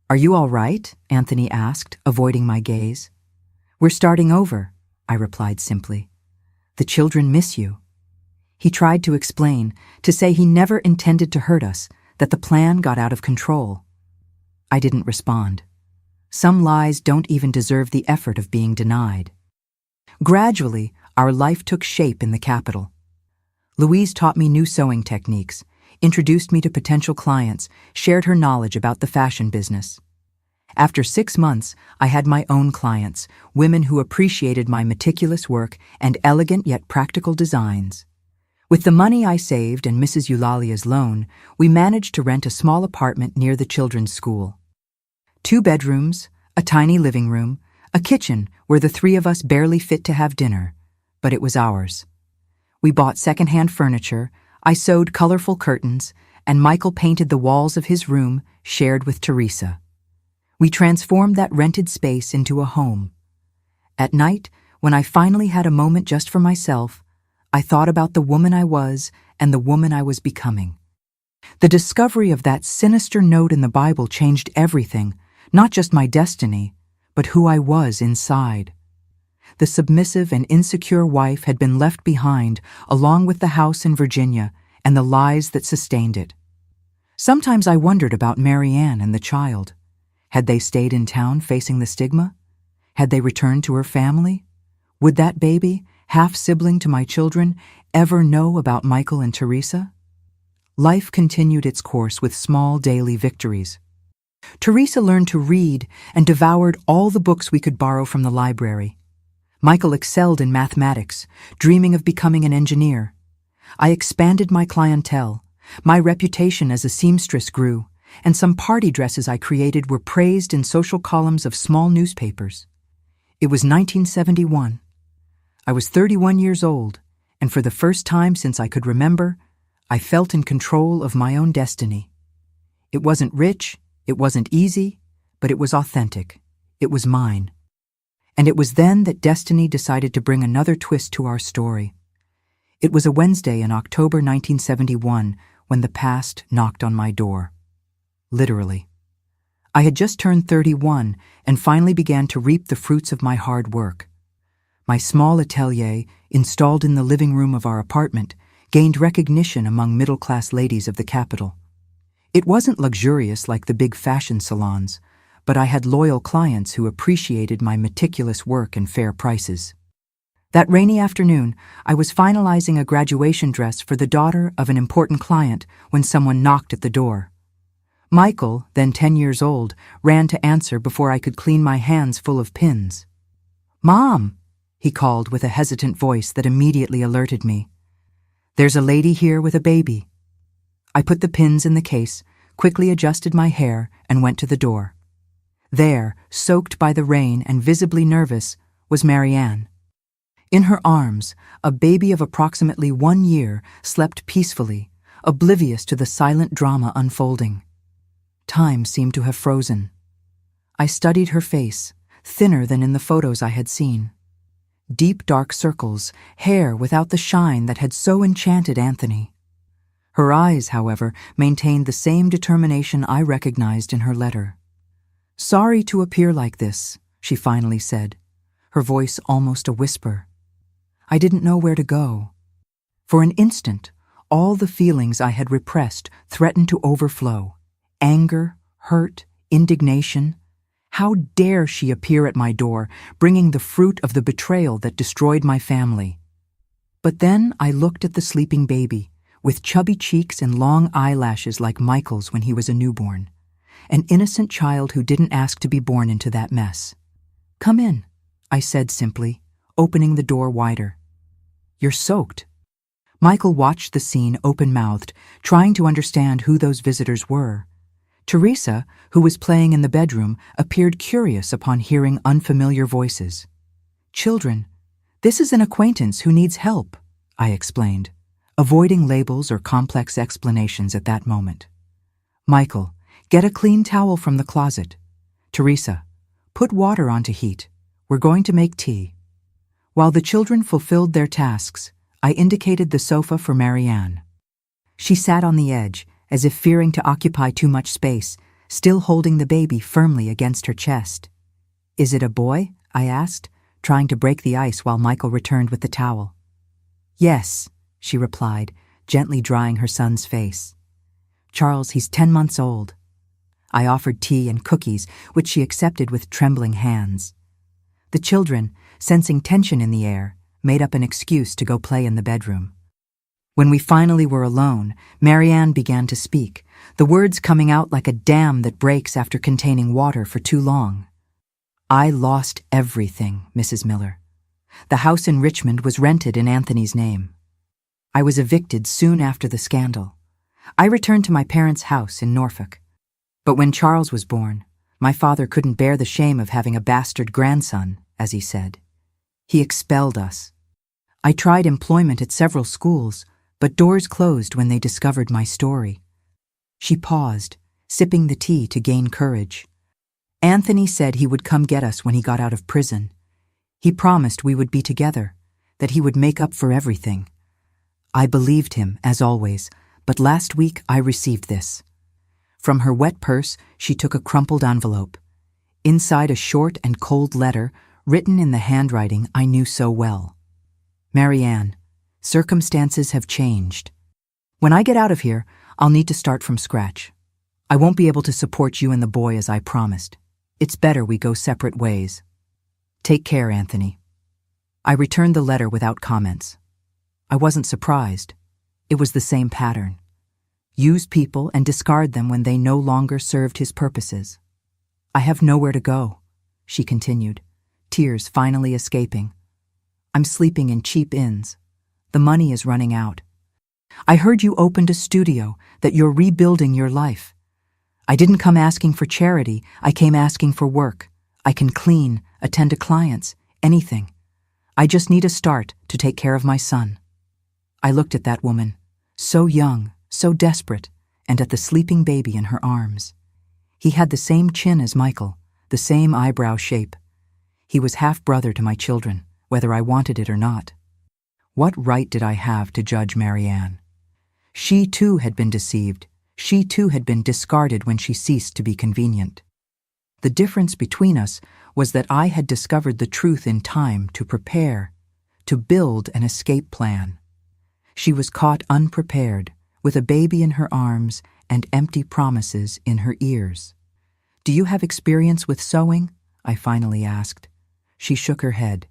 S1: "Are you all right?" Anthony asked, avoiding my gaze. "We're starting over," I replied simply. "The children miss you." He tried to explain, to say he never intended to hurt us, that the plan got out of control. I didn't respond. Some lies don't even deserve the effort of being denied. Gradually, our life took shape in the capital. Louise taught me new sewing techniques, introduced me to potential clients, shared her knowledge about the fashion business. After 6 months, I had my own clients, women who appreciated my meticulous work and elegant yet practical designs. With the money I saved and Mrs. Eulalia's loan, we managed to rent a small apartment near the children's school. 2 bedrooms, a tiny living room, a kitchen where the 3 of us barely fit to have dinner, but it was ours. We bought secondhand furniture, I sewed colorful curtains, and Michael painted the walls of his room, shared with Teresa. We transformed that rented space into a home. At night, when I finally had a moment just for myself, I thought about the woman I was and the woman I was becoming. The discovery of that sinister note in the Bible changed everything, not just my destiny, but who I was inside. The submissive and insecure wife had been left behind, along with the house in Virginia and the lies that sustained it. Sometimes I wondered about Mary Ann and the child. Had they stayed in town facing the stigma? Had they returned to her family? Would that baby, half-sibling to my children, ever know about Michael and Teresa? Life continued its course with small daily victories. Teresa learned to read and devoured all the books we could borrow from the library. Michael excelled in mathematics, dreaming of becoming an engineer. I expanded my clientele. My reputation as a seamstress grew, and some party dresses I created were praised in social columns of small newspapers. It was 1971. I was 31 years old, and for the first time since I could remember, I felt in control of my own destiny. It wasn't rich, it wasn't easy, but it was authentic. It was mine. And it was then that destiny decided to bring another twist to our story. It was a Wednesday in October 1971 when the past knocked on my door. Literally. I had just turned 31 and finally began to reap the fruits of my hard work. My small atelier, installed in the living room of our apartment, gained recognition among middle-class ladies of the capital. It wasn't luxurious like the big fashion salons, but I had loyal clients who appreciated my meticulous work and fair prices. That rainy afternoon, I was finalizing a graduation dress for the daughter of an important client when someone knocked at the door. Michael, then 10 years old, ran to answer before I could clean my hands full of pins. "Mom," he called with a hesitant voice that immediately alerted me. "There's a lady here with a baby." I put the pins in the case, quickly adjusted my hair, and went to the door. There, soaked by the rain and visibly nervous, was Marianne. In her arms, a baby of approximately 1 year slept peacefully, oblivious to the silent drama unfolding. Time seemed to have frozen. I studied her face, thinner than in the photos I had seen. Deep dark circles, hair without the shine that had so enchanted Anthony. Her eyes, however, maintained the same determination I recognized in her letter. "Sorry to appear like this," she finally said, her voice almost a whisper. I didn't know where to go. For an instant, all the feelings I had repressed threatened to overflow. Anger, hurt, indignation. How dare she appear at my door, bringing the fruit of the betrayal that destroyed my family? But then I looked at the sleeping baby, with chubby cheeks and long eyelashes like Michael's when he was a newborn. An innocent child who didn't ask to be born into that mess. "Come in," I said simply, opening the door wider. "You're soaked." Michael watched the scene open-mouthed, trying to understand who those visitors were. Teresa, who was playing in the bedroom, appeared curious upon hearing unfamiliar voices. "Children, this is an acquaintance who needs help," I explained, avoiding labels or complex explanations at that moment. "Michael, get a clean towel from the closet. Teresa, put water on to heat. We're going to make tea." While the children fulfilled their tasks, I indicated the sofa for Marianne. She sat on the edge, as if fearing to occupy too much space, still holding the baby firmly against her chest. "Is it a boy?" I asked, trying to break the ice while Michael returned with the towel. "Yes," she replied, gently drying her son's face. "Charles, he's 10 months old." I offered tea and cookies, which she accepted with trembling hands. The children, sensing tension in the air, made up an excuse to go play in the bedroom. When we finally were alone, Marianne began to speak, the words coming out like a dam that breaks after containing water for too long. "I lost everything, Mrs. Miller. The house in Richmond was rented in Anthony's name. I was evicted soon after the scandal. I returned to my parents' house in Norfolk. But when Charles was born, my father couldn't bear the shame of having a bastard grandson, as he said. He expelled us. I tried employment at several schools, but doors closed when they discovered my story." She paused, sipping the tea to gain courage. "Anthony said he would come get us when he got out of prison. He promised we would be together, that he would make up for everything. I believed him, as always, but last week I received this." From her wet purse, she took a crumpled envelope. Inside a short and cold letter, written in the handwriting I knew so well. "Marianne, circumstances have changed. When I get out of here, I'll need to start from scratch. I won't be able to support you and the boy as I promised. It's better we go separate ways. Take care, Anthony." I returned the letter without comments. I wasn't surprised. It was the same pattern. Use people and discard them when they no longer served his purposes. "I have nowhere to go," she continued, tears finally escaping. "I'm sleeping in cheap inns. The money is running out. I heard you opened a studio, that you're rebuilding your life. I didn't come asking for charity, I came asking for work. I can clean, attend to clients, anything. I just need a start to take care of my son." I looked at that woman, so young, so desperate, and at the sleeping baby in her arms. He had the same chin as Michael, the same eyebrow shape. He was half-brother to my children, whether I wanted it or not. What right did I have to judge Marianne? She too had been deceived. She too had been discarded when she ceased to be convenient. The difference between us was that I had discovered the truth in time to prepare, to build an escape plan. She was caught unprepared, with a baby in her arms and empty promises in her ears. "Do you have experience with sewing?" I finally asked. She shook her head.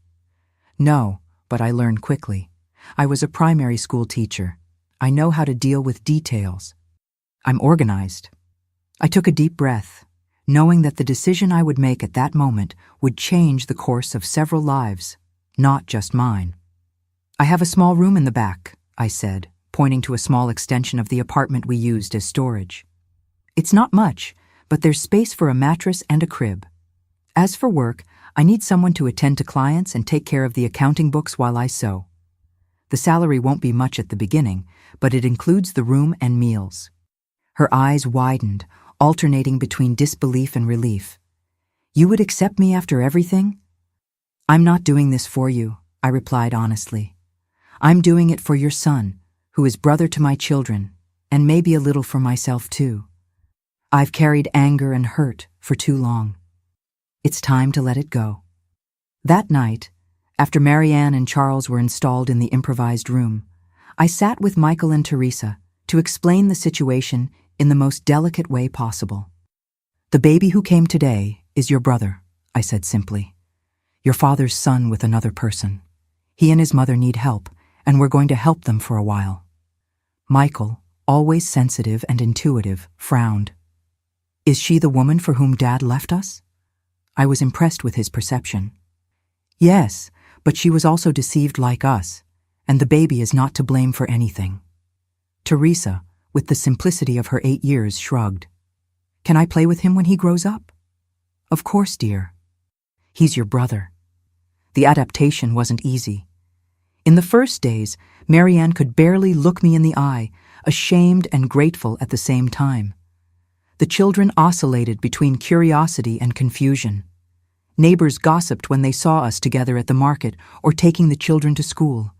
S1: "No, but I learned quickly. I was a primary school teacher. I know how to deal with details. I'm organized." I took a deep breath, knowing that the decision I would make at that moment would change the course of several lives, not just mine. I have a small room in the back, I said, pointing to a small extension of the apartment we used as storage. It's not much, but there's space for a mattress and a crib. As for work, I need someone to attend to clients and take care of the accounting books while I sew. The salary won't be much at the beginning, but it includes the room and meals. Her eyes widened, alternating between disbelief and relief. You would accept me after everything? I'm not doing this for you, I replied honestly. I'm doing it for your son, who is brother to my children, and maybe a little for myself too. I've carried anger and hurt for too long. It's time to let it go. That night, after Marianne and Charles were installed in the improvised room, I sat with Michael and Teresa to explain the situation in the most delicate way possible. The baby who came today is your brother, I said simply. Your father's son with another person. He and his mother need help, and we're going to help them for a while. Michael, always sensitive and intuitive, frowned. Is she the woman for whom Dad left us? I was impressed with his perception. Yes, but she was also deceived like us, and the baby is not to blame for anything. Teresa, with the simplicity of her 8 years, shrugged. Can I play with him when he grows up? Of course, dear. He's your brother. The adaptation wasn't easy. In the first days, Marianne could barely look me in the eye, ashamed and grateful at the same time. The children oscillated between curiosity and confusion. Neighbors gossiped when they saw us together at the market or taking the children to school.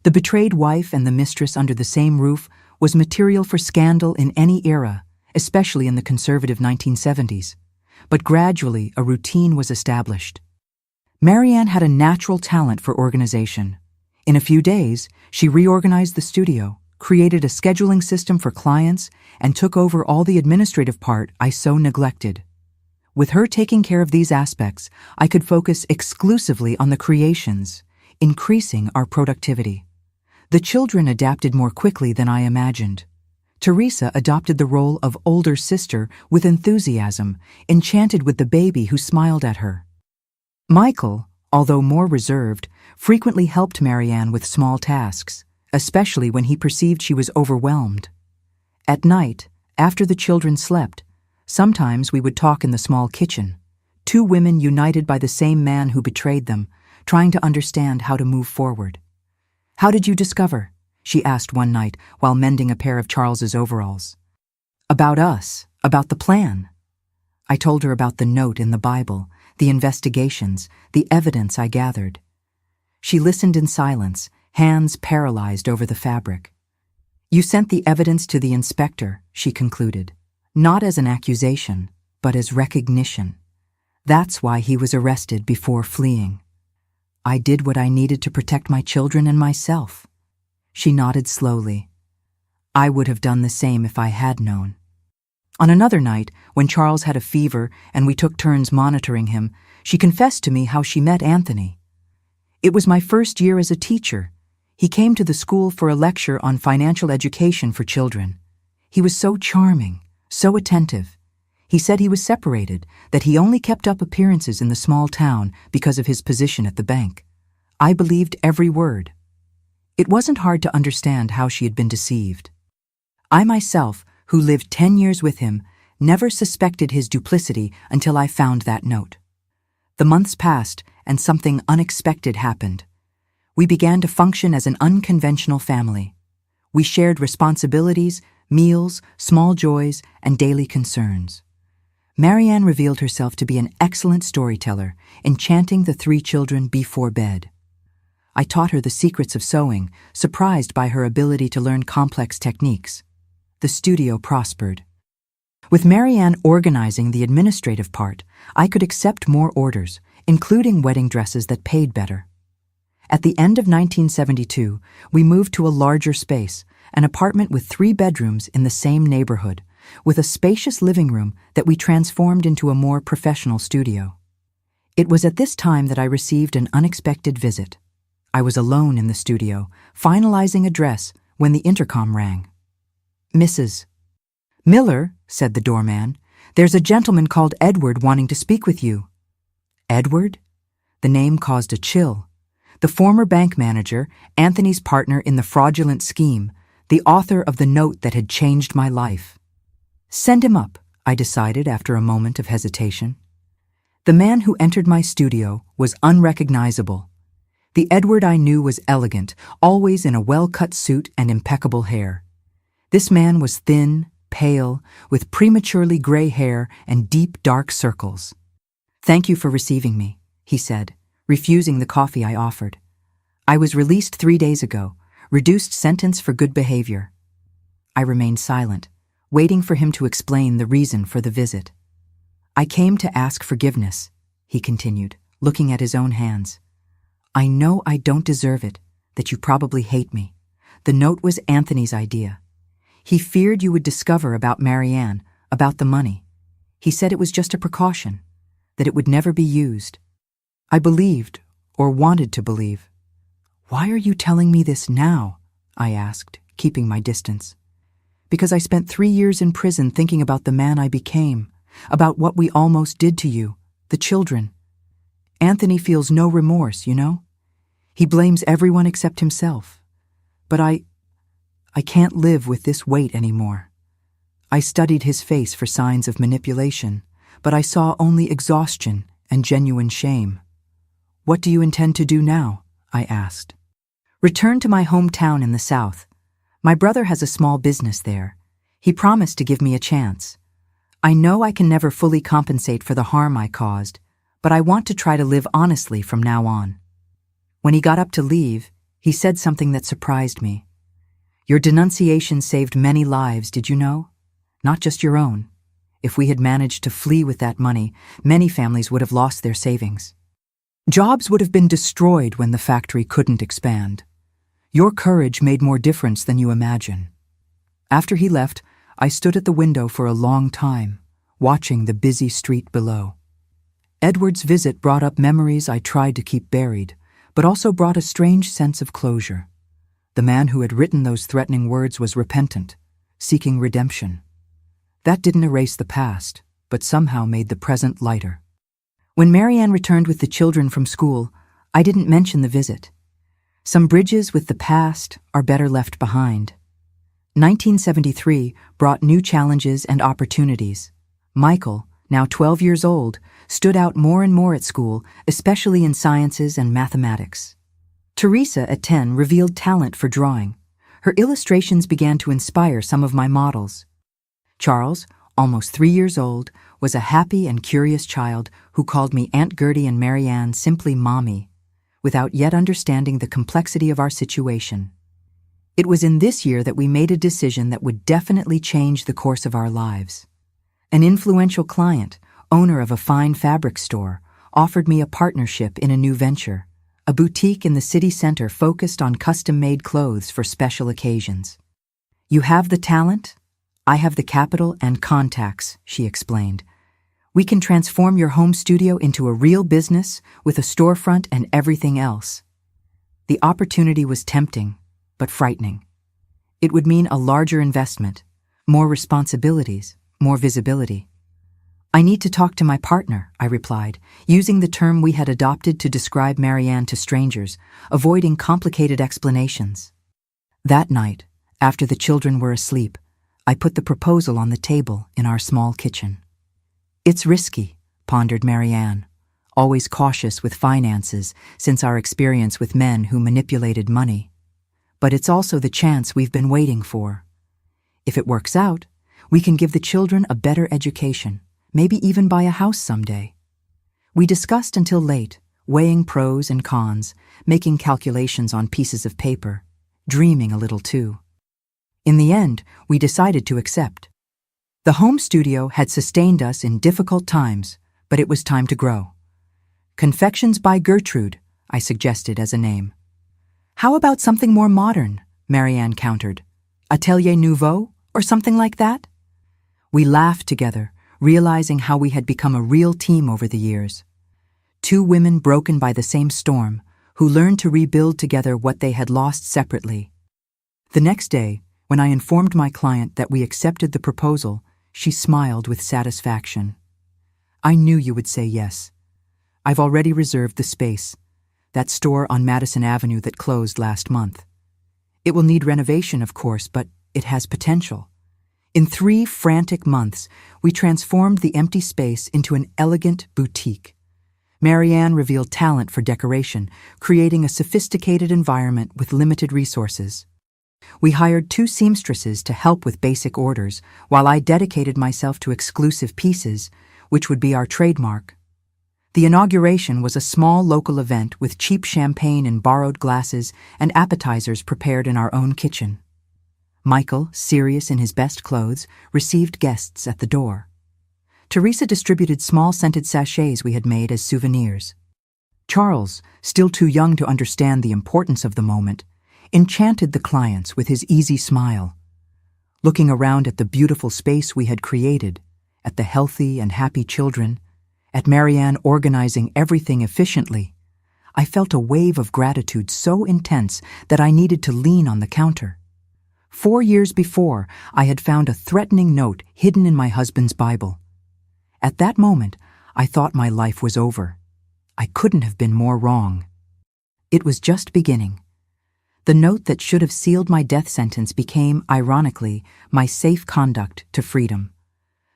S1: The betrayed wife and the mistress under the same roof was material for scandal in any era, especially in the conservative 1970s. But gradually a routine was established. Marianne had a natural talent for organization. In a few days, she reorganized the studio, created a scheduling system for clients, and took over all the administrative part I so neglected. With her taking care of these aspects, I could focus exclusively on the creations, increasing our productivity. The children adapted more quickly than I imagined. Teresa adopted the role of older sister with enthusiasm, enchanted with the baby who smiled at her. Michael, although more reserved, frequently helped Marianne with small tasks, especially when he perceived she was overwhelmed. At night, after the children slept, sometimes we would talk in the small kitchen, two women united by the same man who betrayed them, trying to understand how to move forward. How did you discover? She asked one night while mending a pair of Charles's overalls. About us, about the plan. I told her about the note in the Bible, the investigations, the evidence I gathered. She listened in silence, hands paralyzed over the fabric. You sent the evidence to the inspector, she concluded, not as an accusation, but as recognition. That's why he was arrested before fleeing. I did what I needed to protect my children and myself. She nodded slowly. I would have done the same if I had known. On another night, when Charles had a fever and we took turns monitoring him, she confessed to me how she met Anthony. It was my first year as a teacher. He came to the school for a lecture on financial education for children. He was so charming, so attentive. He said he was separated, that he only kept up appearances in the small town because of his position at the bank. I believed every word. It wasn't hard to understand how she had been deceived. I myself, who lived 10 years with him, never suspected his duplicity until I found that note. The months passed, and something unexpected happened. We began to function as an unconventional family. We shared responsibilities, meals, small joys, and daily concerns. Marianne revealed herself to be an excellent storyteller, enchanting the 3 children before bed. I taught her the secrets of sewing, surprised by her ability to learn complex techniques. The studio prospered. With Marianne organizing the administrative part, I could accept more orders, including wedding dresses that paid better. At the end of 1972, we moved to a larger space, an apartment with 3 bedrooms in the same neighborhood, with a spacious living room that we transformed into a more professional studio. It was at this time that I received an unexpected visit. I was alone in the studio, finalizing a dress, when the intercom rang. Mrs. Miller, said the doorman, there's a gentleman called Edward wanting to speak with you. Edward? The name caused a chill. The former bank manager, Anthony's partner in the fraudulent scheme, the author of the note that had changed my life. Send him up, I decided after a moment of hesitation. The man who entered my studio was unrecognizable. The Edward I knew was elegant, always in a well-cut suit and impeccable hair. This man was thin, pale, with prematurely gray hair and deep, dark circles. "Thank you for receiving me," he said, refusing the coffee I offered. "I was released 3 days ago, reduced sentence for good behavior." I remained silent, waiting for him to explain the reason for the visit. "I came to ask forgiveness," he continued, looking at his own hands. "I know I don't deserve it, that you probably hate me. The note was Anthony's idea. He feared you would discover about Marianne, about the money. He said it was just a precaution, that it would never be used." I believed, or wanted to believe. "Why are you telling me this now?" I asked, keeping my distance. "Because I spent 3 years in prison thinking about the man I became, about what we almost did to you, the children. Anthony feels no remorse, you know? He blames everyone except himself. But I can't live with this weight anymore." I studied his face for signs of manipulation, but I saw only exhaustion and genuine shame. "What do you intend to do now?" I asked. "Return to my hometown in the South. My brother has a small business there. He promised to give me a chance. I know I can never fully compensate for the harm I caused, but I want to try to live honestly from now on." When he got up to leave, he said something that surprised me. "Your denunciation saved many lives, did you know? Not just your own. If we had managed to flee with that money, many families would have lost their savings. Jobs would have been destroyed when the factory couldn't expand. Your courage made more difference than you imagine." After he left, I stood at the window for a long time, watching the busy street below. Edward's visit brought up memories I tried to keep buried, but also brought a strange sense of closure. The man who had written those threatening words was repentant, seeking redemption. That didn't erase the past, but somehow made the present lighter. When Marianne returned with the children from school, I didn't mention the visit. Some bridges with the past are better left behind. 1973 brought new challenges and opportunities. Michael, now 12 years old, stood out more and more at school, especially in sciences and mathematics. Teresa, at 10, revealed talent for drawing. Her illustrations began to inspire some of my models. Charles, almost 3 years old, was a happy and curious child who called me Aunt Gertie and Marianne simply Mommy, without yet understanding the complexity of our situation. It was in this year that we made a decision that would definitely change the course of our lives. An influential client, owner of a fine fabric store, offered me a partnership in a new venture, a boutique in the city center focused on custom-made clothes for special occasions. "You have the talent, I have the capital and contacts," she explained. "We can transform your home studio into a real business with a storefront and everything else." The opportunity was tempting, but frightening. It would mean a larger investment, more responsibilities, more visibility. "I need to talk to my partner," I replied, using the term we had adopted to describe Marianne to strangers, avoiding complicated explanations. That night, after the children were asleep, I put the proposal on the table in our small kitchen. "It's risky," pondered Marianne, always cautious with finances since our experience with men who manipulated money. "But it's also the chance we've been waiting for. If it works out, we can give the children a better education, maybe even buy a house someday." We discussed until late, weighing pros and cons, making calculations on pieces of paper, dreaming a little too. In the end, we decided to accept. The home studio had sustained us in difficult times, but it was time to grow. "Confections by Gertrude," I suggested as a name. "How about something more modern?" Marianne countered. "Atelier Nouveau, or something like that?" We laughed together, realizing how we had become a real team over the years. Two women broken by the same storm, who learned to rebuild together what they had lost separately. The next day, when I informed my client that we accepted the proposal, she smiled with satisfaction. "I knew you would say yes. I've already reserved the space. that store on Madison Avenue that closed last month. It will need renovation, of course, but it has potential. In 3 frantic months, we transformed the empty space into an elegant boutique. Marianne revealed talent for decoration, creating a sophisticated environment with limited resources. We hired 2 seamstresses to help with basic orders, while I dedicated myself to exclusive pieces, which would be our trademark. The inauguration was a small local event with cheap champagne in borrowed glasses and appetizers prepared in our own kitchen. Michael, serious in his best clothes, received guests at the door. Teresa distributed small scented sachets we had made as souvenirs. Charles, still too young to understand the importance of the moment, enchanted the clients with his easy smile. Looking around at the beautiful space we had created, at the healthy and happy children, at Marianne organizing everything efficiently, I felt a wave of gratitude so intense that I needed to lean on the counter. 4 years before, I had found a threatening note hidden in my husband's Bible. At that moment, I thought my life was over. I couldn't have been more wrong. It was just beginning. The note that should have sealed my death sentence became, ironically, my safe conduct to freedom.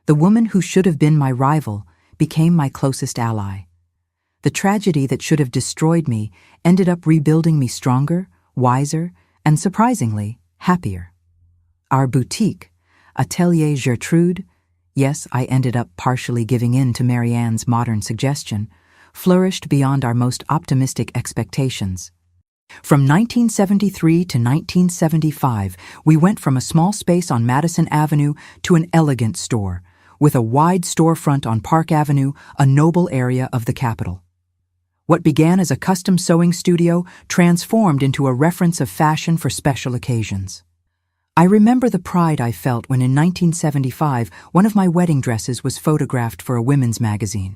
S1: The woman who should have been my rival became my closest ally. The tragedy that should have destroyed me ended up rebuilding me stronger, wiser, and surprisingly, happier. Our boutique, Atelier Gertrude, yes, I ended up partially giving in to Marianne's modern suggestion, flourished beyond our most optimistic expectations. From 1973 to 1975, we went from a small space on Madison Avenue to an elegant store, with a wide storefront on Park Avenue, a noble area of the capital. What began as a custom sewing studio transformed into a reference of fashion for special occasions. I remember the pride I felt when in 1975 one of my wedding dresses was photographed for a women's magazine.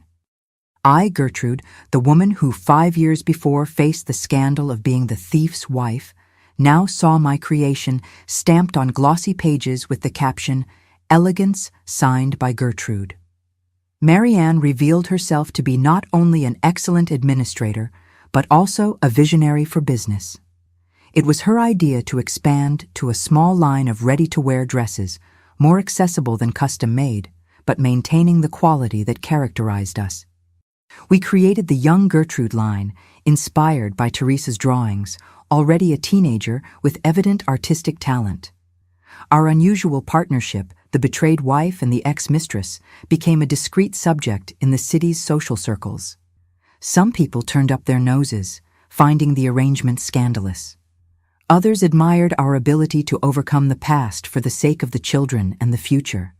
S1: I, Gertrude, the woman who 5 years before faced the scandal of being the thief's wife, now saw my creation stamped on glossy pages with the caption, "Elegance, signed by Gertrude." Marianne revealed herself to be not only an excellent administrator, but also a visionary for business. It was her idea to expand to a small line of ready-to-wear dresses, more accessible than custom-made, but maintaining the quality that characterized us. We created the Young Gertrude line, inspired by Teresa's drawings, already a teenager with evident artistic talent. Our unusual partnership, the betrayed wife and the ex-mistress, became a discreet subject in the city's social circles. Some people turned up their noses, finding the arrangement scandalous. Others admired our ability to overcome the past for the sake of the children and the future.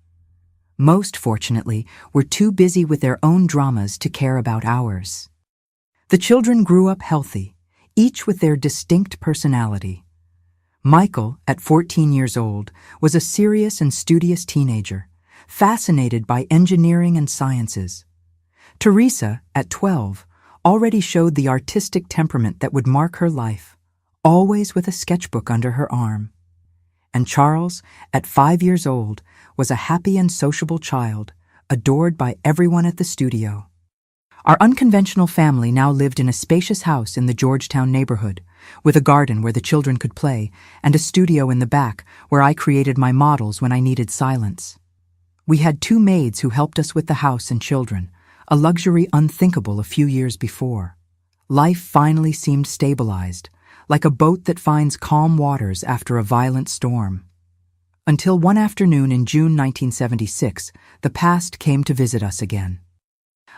S1: Most, fortunately, were too busy with their own dramas to care about ours. The children grew up healthy, each with their distinct personality. Michael, at 14 years old, was a serious and studious teenager, fascinated by engineering and sciences. Teresa, at 12, already showed the artistic temperament that would mark her life, always with a sketchbook under her arm. And Charles, at 5 years old, was a happy and sociable child, adored by everyone at the studio. Our unconventional family now lived in a spacious house in the Georgetown neighborhood, with a garden where the children could play, and a studio in the back where I created my models when I needed silence. We had 2 maids who helped us with the house and children, a luxury unthinkable a few years before. Life finally seemed stabilized, like a boat that finds calm waters after a violent storm. Until one afternoon in June 1976, the past came to visit us again.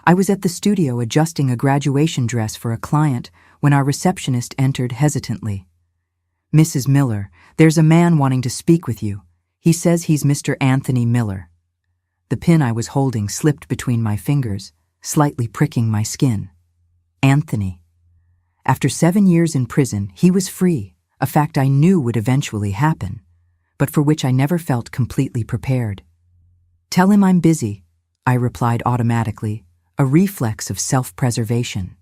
S1: I was at the studio adjusting a graduation dress for a client when our receptionist entered hesitantly. "Mrs. Miller, there's a man wanting to speak with you. He says he's Mr. Anthony Miller." The pin I was holding slipped between my fingers, slightly pricking my skin. Anthony. After 7 years in prison, he was free, a fact I knew would eventually happen, but for which I never felt completely prepared. "Tell him I'm busy," I replied automatically, a reflex of self-preservation.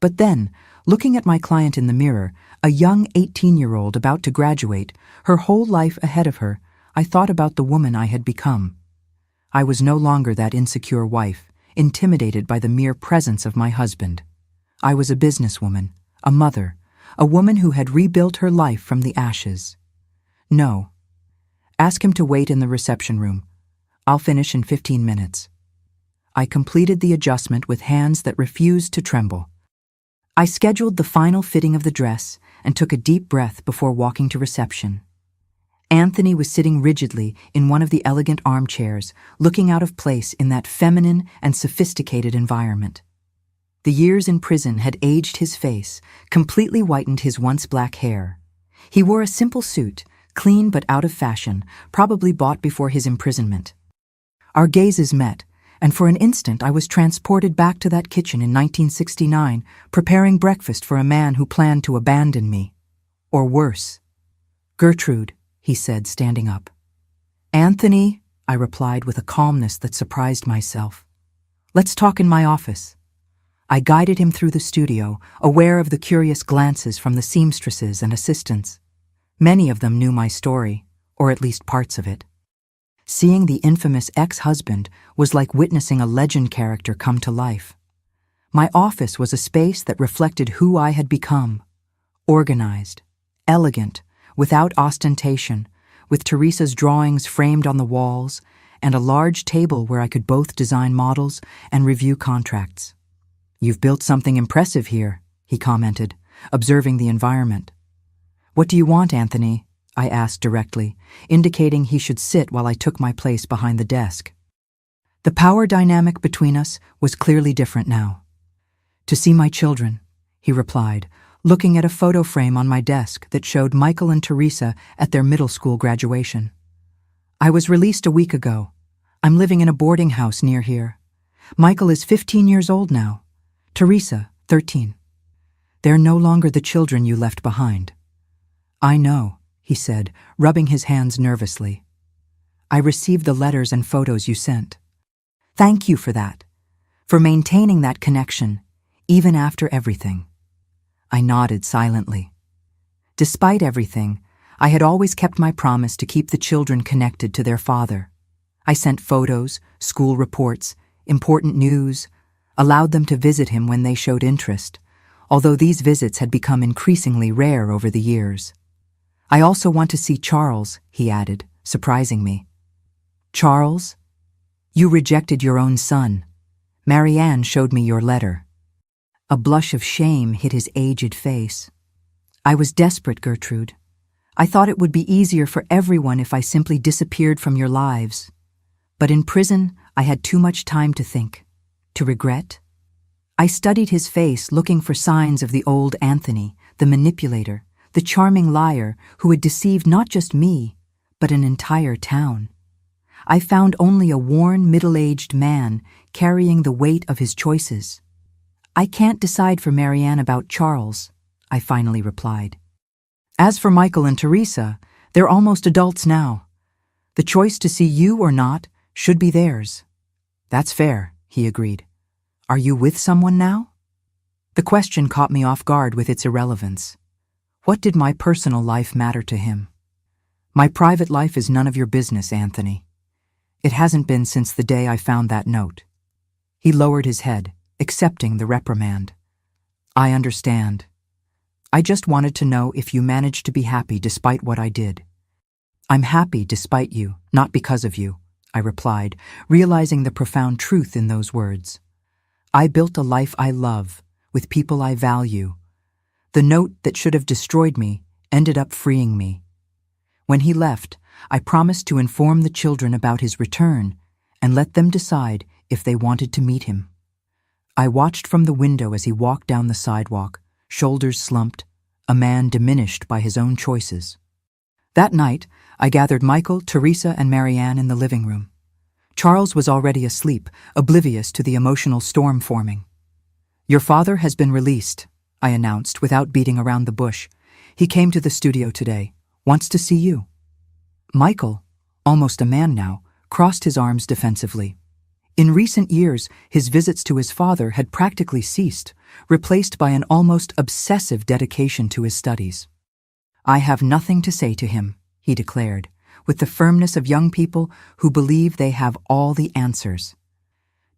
S1: But then, looking at my client in the mirror, a young 18-year-old about to graduate, her whole life ahead of her, I thought about the woman I had become. I was no longer that insecure wife, intimidated by the mere presence of my husband. I was a businesswoman, a mother, a woman who had rebuilt her life from the ashes. No. Ask him to wait in the reception room. I'll finish in 15 minutes. I completed the adjustment with hands that refused to tremble. I scheduled the final fitting of the dress and took a deep breath before walking to reception. Anthony was sitting rigidly in one of the elegant armchairs, looking out of place in that feminine and sophisticated environment. The years in prison had aged his face, completely whitened his once black hair. He wore a simple suit, clean but out of fashion, probably bought before his imprisonment. Our gazes met, and for an instant I was transported back to that kitchen in 1969, preparing breakfast for a man who planned to abandon me. Or worse. "Gertrude," he said, standing up. "Anthony," I replied with a calmness that surprised myself. "Let's talk in my office." I guided him through the studio, aware of the curious glances from the seamstresses and assistants. Many of them knew my story, or at least parts of it. Seeing the infamous ex-husband was like witnessing a legend character come to life. My office was a space that reflected who I had become. Organized, elegant, without ostentation, with Teresa's drawings framed on the walls, and a large table where I could both design models and review contracts. "You've built something impressive here," he commented, observing the environment. "What do you want, Anthony?" I asked directly, indicating he should sit while I took my place behind the desk. The power dynamic between us was clearly different now. "To see my children," he replied, looking at a photo frame on my desk that showed Michael and Teresa at their middle school graduation. "I was released a week ago. I'm living in a boarding house near here. Michael is 15 years old now. Teresa, 13. They're no longer the children you left behind." "I know," he said, rubbing his hands nervously. "I received the letters and photos you sent. Thank you for that, for maintaining that connection, even after everything." I nodded silently. Despite everything, I had always kept my promise to keep the children connected to their father. I sent photos, school reports, important news, allowed them to visit him when they showed interest, although these visits had become increasingly rare over the years. "I also want to see Charles," he added, surprising me. "Charles? You rejected your own son. Marianne showed me your letter." A blush of shame hit his aged face. "I was desperate, Gertrude. I thought it would be easier for everyone if I simply disappeared from your lives. But in prison, I had too much time to think, to regret." I studied his face, looking for signs of the old Anthony, the manipulator, the charming liar who had deceived not just me, but an entire town. I found only a worn, middle-aged man carrying the weight of his choices. "I can't decide for Marianne about Charles," I finally replied. "As for Michael and Teresa, they're almost adults now. The choice to see you or not should be theirs." "That's fair," he agreed. "Are you with someone now?" The question caught me off guard with its irrelevance. What did my personal life matter to him? "My private life is none of your business, Anthony. It hasn't been since the day I found that note." He lowered his head, accepting the reprimand. "I understand. I just wanted to know if you managed to be happy despite what I did." "I'm happy despite you, not because of you," I replied, realizing the profound truth in those words. "I built a life I love, with people I value. The note that should have destroyed me ended up freeing me." When he left, I promised to inform the children about his return and let them decide if they wanted to meet him. I watched from the window as he walked down the sidewalk, shoulders slumped, a man diminished by his own choices. That night, I gathered Michael, Teresa, and Marianne in the living room. Charles was already asleep, oblivious to the emotional storm forming. "Your father has been released," I announced without beating around the bush. "He came to the studio today. Wants to see you." Michael, almost a man now, crossed his arms defensively. In recent years, his visits to his father had practically ceased, replaced by an almost obsessive dedication to his studies. "I have nothing to say to him," he declared, with the firmness of young people who believe they have all the answers.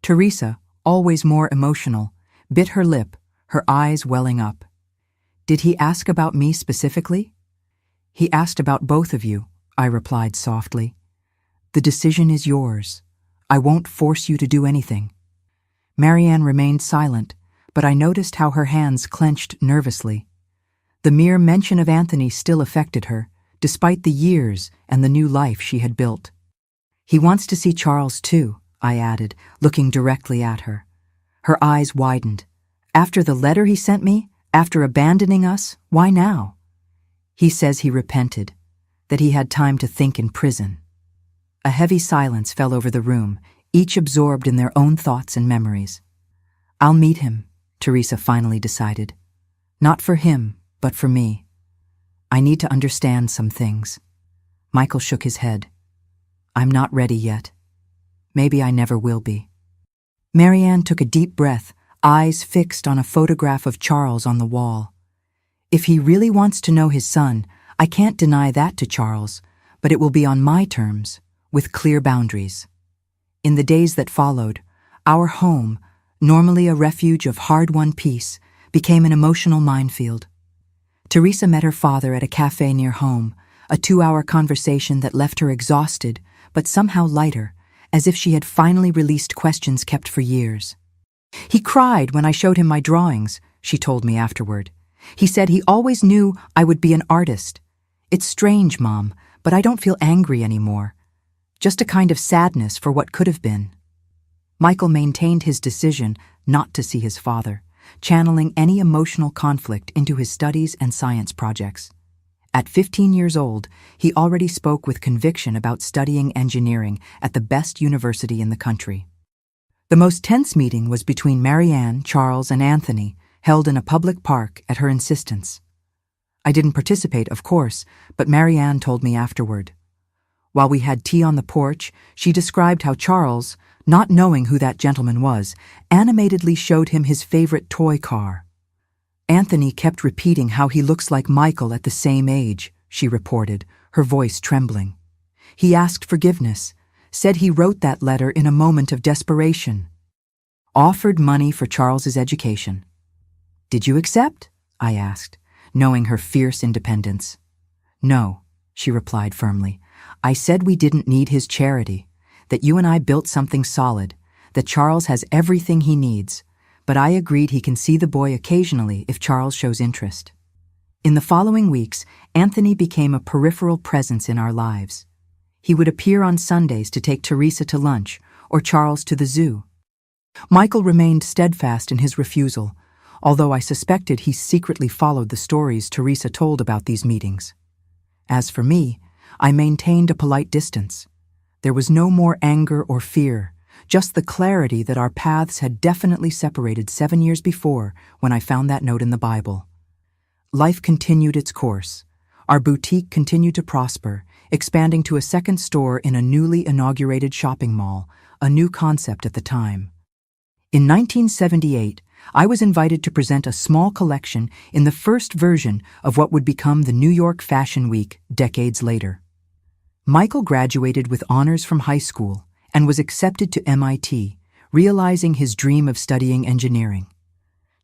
S1: Teresa, always more emotional, bit her lip, her eyes welling up. "Did he ask about me specifically?" "He asked about both of you," I replied softly. "The decision is yours. I won't force you to do anything." Marianne remained silent, but I noticed how her hands clenched nervously. The mere mention of Anthony still affected her, despite the years and the new life she had built. "He wants to see Charles too," I added, looking directly at her. Her eyes widened. "After the letter he sent me? After abandoning us? Why now?" "He says he repented, that he had time to think in prison." A heavy silence fell over the room, each absorbed in their own thoughts and memories. "I'll meet him," Teresa finally decided. "Not for him, but for me. I need to understand some things." Michael shook his head. "I'm not ready yet. Maybe I never will be." Marianne took a deep breath, eyes fixed on a photograph of Charles on the wall. "If he really wants to know his son, I can't deny that to Charles, but it will be on my terms, with clear boundaries." In the days that followed, our home, normally a refuge of hard-won peace, became an emotional minefield. Teresa met her father at a cafe near home, a 2-hour conversation that left her exhausted, but somehow lighter, as if she had finally released questions kept for years. "He cried when I showed him my drawings," she told me afterward. "He said he always knew I would be an artist. It's strange, Mom, but I don't feel angry anymore. Just a kind of sadness for what could have been." Michael maintained his decision not to see his father, channeling any emotional conflict into his studies and science projects. At 15 years old, he already spoke with conviction about studying engineering at the best university in the country. The most tense meeting was between Marianne, Charles, and Anthony, held in a public park at her insistence. I didn't participate, of course, but Marianne told me afterward. While we had tea on the porch, she described how Charles, not knowing who that gentleman was, animatedly showed him his favorite toy car. "Anthony kept repeating how he looks like Michael at the same age," she reported, her voice trembling. "He asked forgiveness, said he wrote that letter in a moment of desperation. Offered money for Charles's education." "Did you accept?" I asked, knowing her fierce independence. "No," she replied firmly. "I said we didn't need his charity, that you and I built something solid, that Charles has everything he needs, but I agreed he can see the boy occasionally if Charles shows interest." In the following weeks, Anthony became a peripheral presence in our lives. He would appear on Sundays to take Teresa to lunch or Charles to the zoo. Michael remained steadfast in his refusal, although I suspected he secretly followed the stories Teresa told about these meetings. As for me, I maintained a polite distance. There was no more anger or fear, just the clarity that our paths had definitely separated 7 years before when I found that note in the Bible. Life continued its course. Our boutique continued to prosper, expanding to a second store in a newly inaugurated shopping mall, a new concept at the time. In 1978, I was invited to present a small collection in the first version of what would become the New York Fashion Week decades later. Michael graduated with honors from high school and was accepted to MIT, realizing his dream of studying engineering.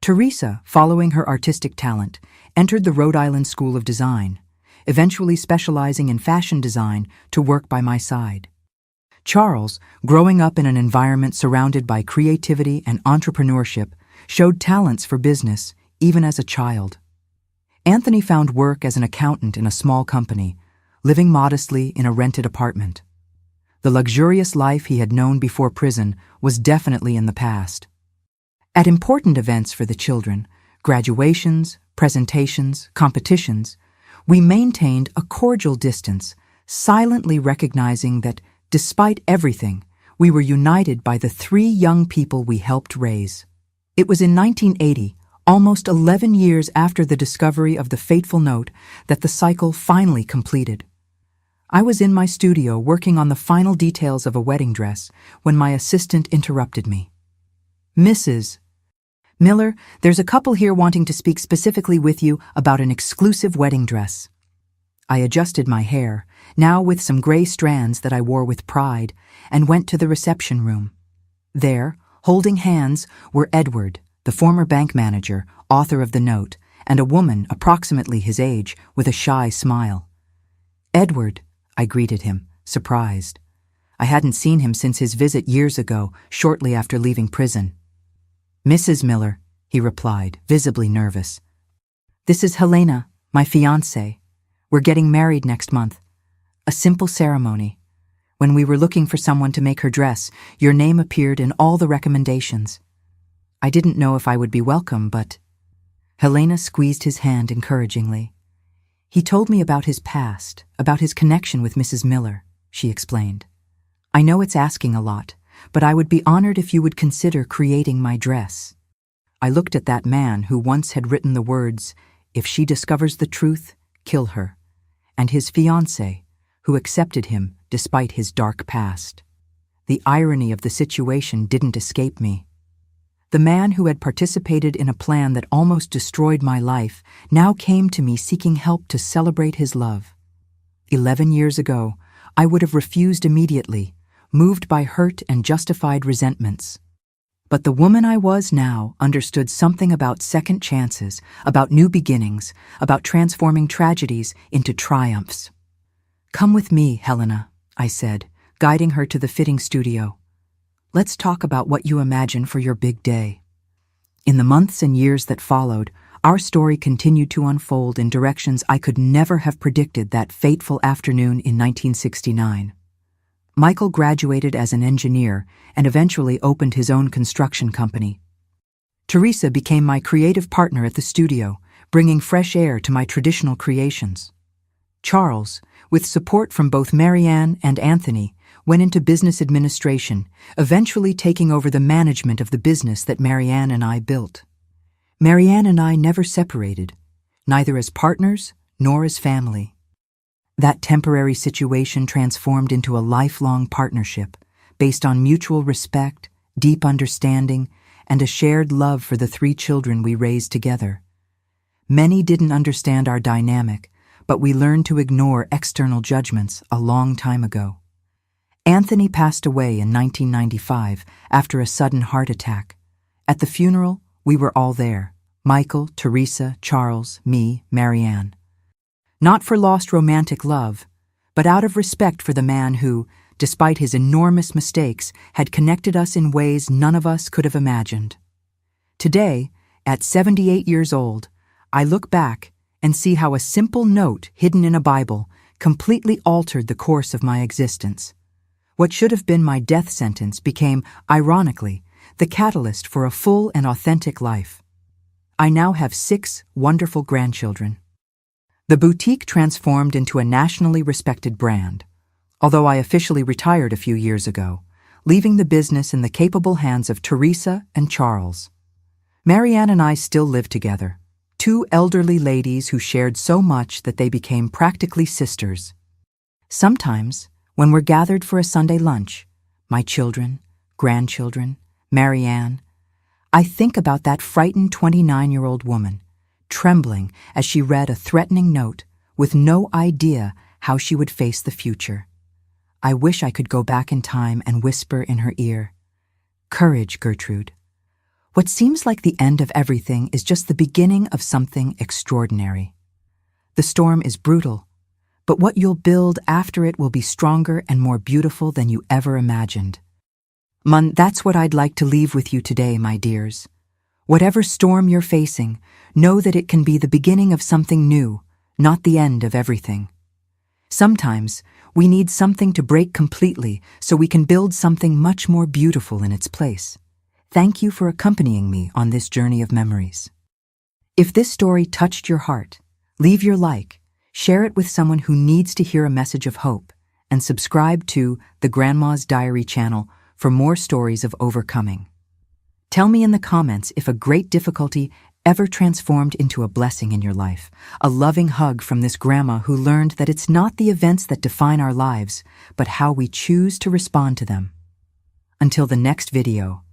S1: Teresa, following her artistic talent, entered the Rhode Island School of Design, eventually specializing in fashion design to work by my side. Charles, growing up in an environment surrounded by creativity and entrepreneurship, showed talents for business even as a child. Anthony found work as an accountant in a small company, living modestly in a rented apartment. The luxurious life he had known before prison was definitely in the past. At important events for the children, graduations, presentations, competitions, we maintained a cordial distance, silently recognizing that, despite everything, we were united by the 3 young people we helped raise. It was in 1980, almost 11 years after the discovery of the fateful note, that the cycle finally completed. I was in my studio working on the final details of a wedding dress when my assistant interrupted me. "Mrs. Miller, there's a couple here wanting to speak specifically with you about an exclusive wedding dress." I adjusted my hair, now with some gray strands that I wore with pride, and went to the reception room. There, holding hands, were Edward, the former bank manager, author of the note, and a woman approximately his age with a shy smile. "Edward," I greeted him, surprised. I hadn't seen him since his visit years ago, shortly after leaving prison. "Mrs. Miller," he replied, visibly nervous. "This is Helena, my fiancée. We're getting married next month. A simple ceremony. When we were looking for someone to make her dress, your name appeared in all the recommendations. I didn't know if I would be welcome, but—" Helena squeezed his hand encouragingly. "He told me about his past, about his connection with Mrs. Miller," she explained. "I know it's asking a lot, but I would be honored if you would consider creating my dress." I looked at that man who once had written the words, "If she discovers the truth, kill her," and his fiancée, who accepted him despite his dark past. The irony of the situation didn't escape me. The man who had participated in a plan that almost destroyed my life now came to me seeking help to celebrate his love. 11 years ago, I would have refused immediately, moved by hurt and justified resentments. But the woman I was now understood something about second chances, about new beginnings, about transforming tragedies into triumphs. "Come with me, Helena," I said, guiding her to the fitting studio. "Let's talk about what you imagine for your big day." In the months and years that followed, our story continued to unfold in directions I could never have predicted that fateful afternoon in 1969. Michael graduated as an engineer and eventually opened his own construction company. Teresa became my creative partner at the studio, bringing fresh air to my traditional creations. Charles, with support from both Marianne and Anthony, went into business administration, eventually taking over the management of the business that Marianne and I built. Marianne and I never separated, neither as partners nor as family. That temporary situation transformed into a lifelong partnership based on mutual respect, deep understanding, and a shared love for the 3 children we raised together. Many didn't understand our dynamic, but we learned to ignore external judgments a long time ago. Anthony passed away in 1995 after a sudden heart attack. At the funeral, we were all there: Michael, Teresa, Charles, me, Marianne. Not for lost romantic love, but out of respect for the man who, despite his enormous mistakes, had connected us in ways none of us could have imagined. Today, at 78 years old, I look back and see how a simple note hidden in a Bible completely altered the course of my existence. What should have been my death sentence became, ironically, the catalyst for a full and authentic life. I now have 6 wonderful grandchildren. The boutique transformed into a nationally respected brand, although I officially retired a few years ago, leaving the business in the capable hands of Teresa and Charles. Marianne and I still live together, 2 elderly ladies who shared so much that they became practically sisters. Sometimes, when we're gathered for a Sunday lunch, my children, grandchildren, Marianne, I think about that frightened 29-year-old woman, trembling as she read a threatening note with no idea how she would face the future. I wish I could go back in time and whisper in her ear, "Courage, Gertrude. What seems like the end of everything is just the beginning of something extraordinary. The storm is brutal, but what you'll build after it will be stronger and more beautiful than you ever imagined." That's what I'd like to leave with you today, my dears. Whatever storm you're facing, know that it can be the beginning of something new, not the end of everything. Sometimes, we need something to break completely so we can build something much more beautiful in its place. Thank you for accompanying me on this journey of memories. If this story touched your heart, leave your like, share it with someone who needs to hear a message of hope, and subscribe to the Grandma's Diary channel for more stories of overcoming. Tell me in the comments if a great difficulty ever transformed into a blessing in your life, a loving hug from this grandma who learned that it's not the events that define our lives, but how we choose to respond to them. Until the next video,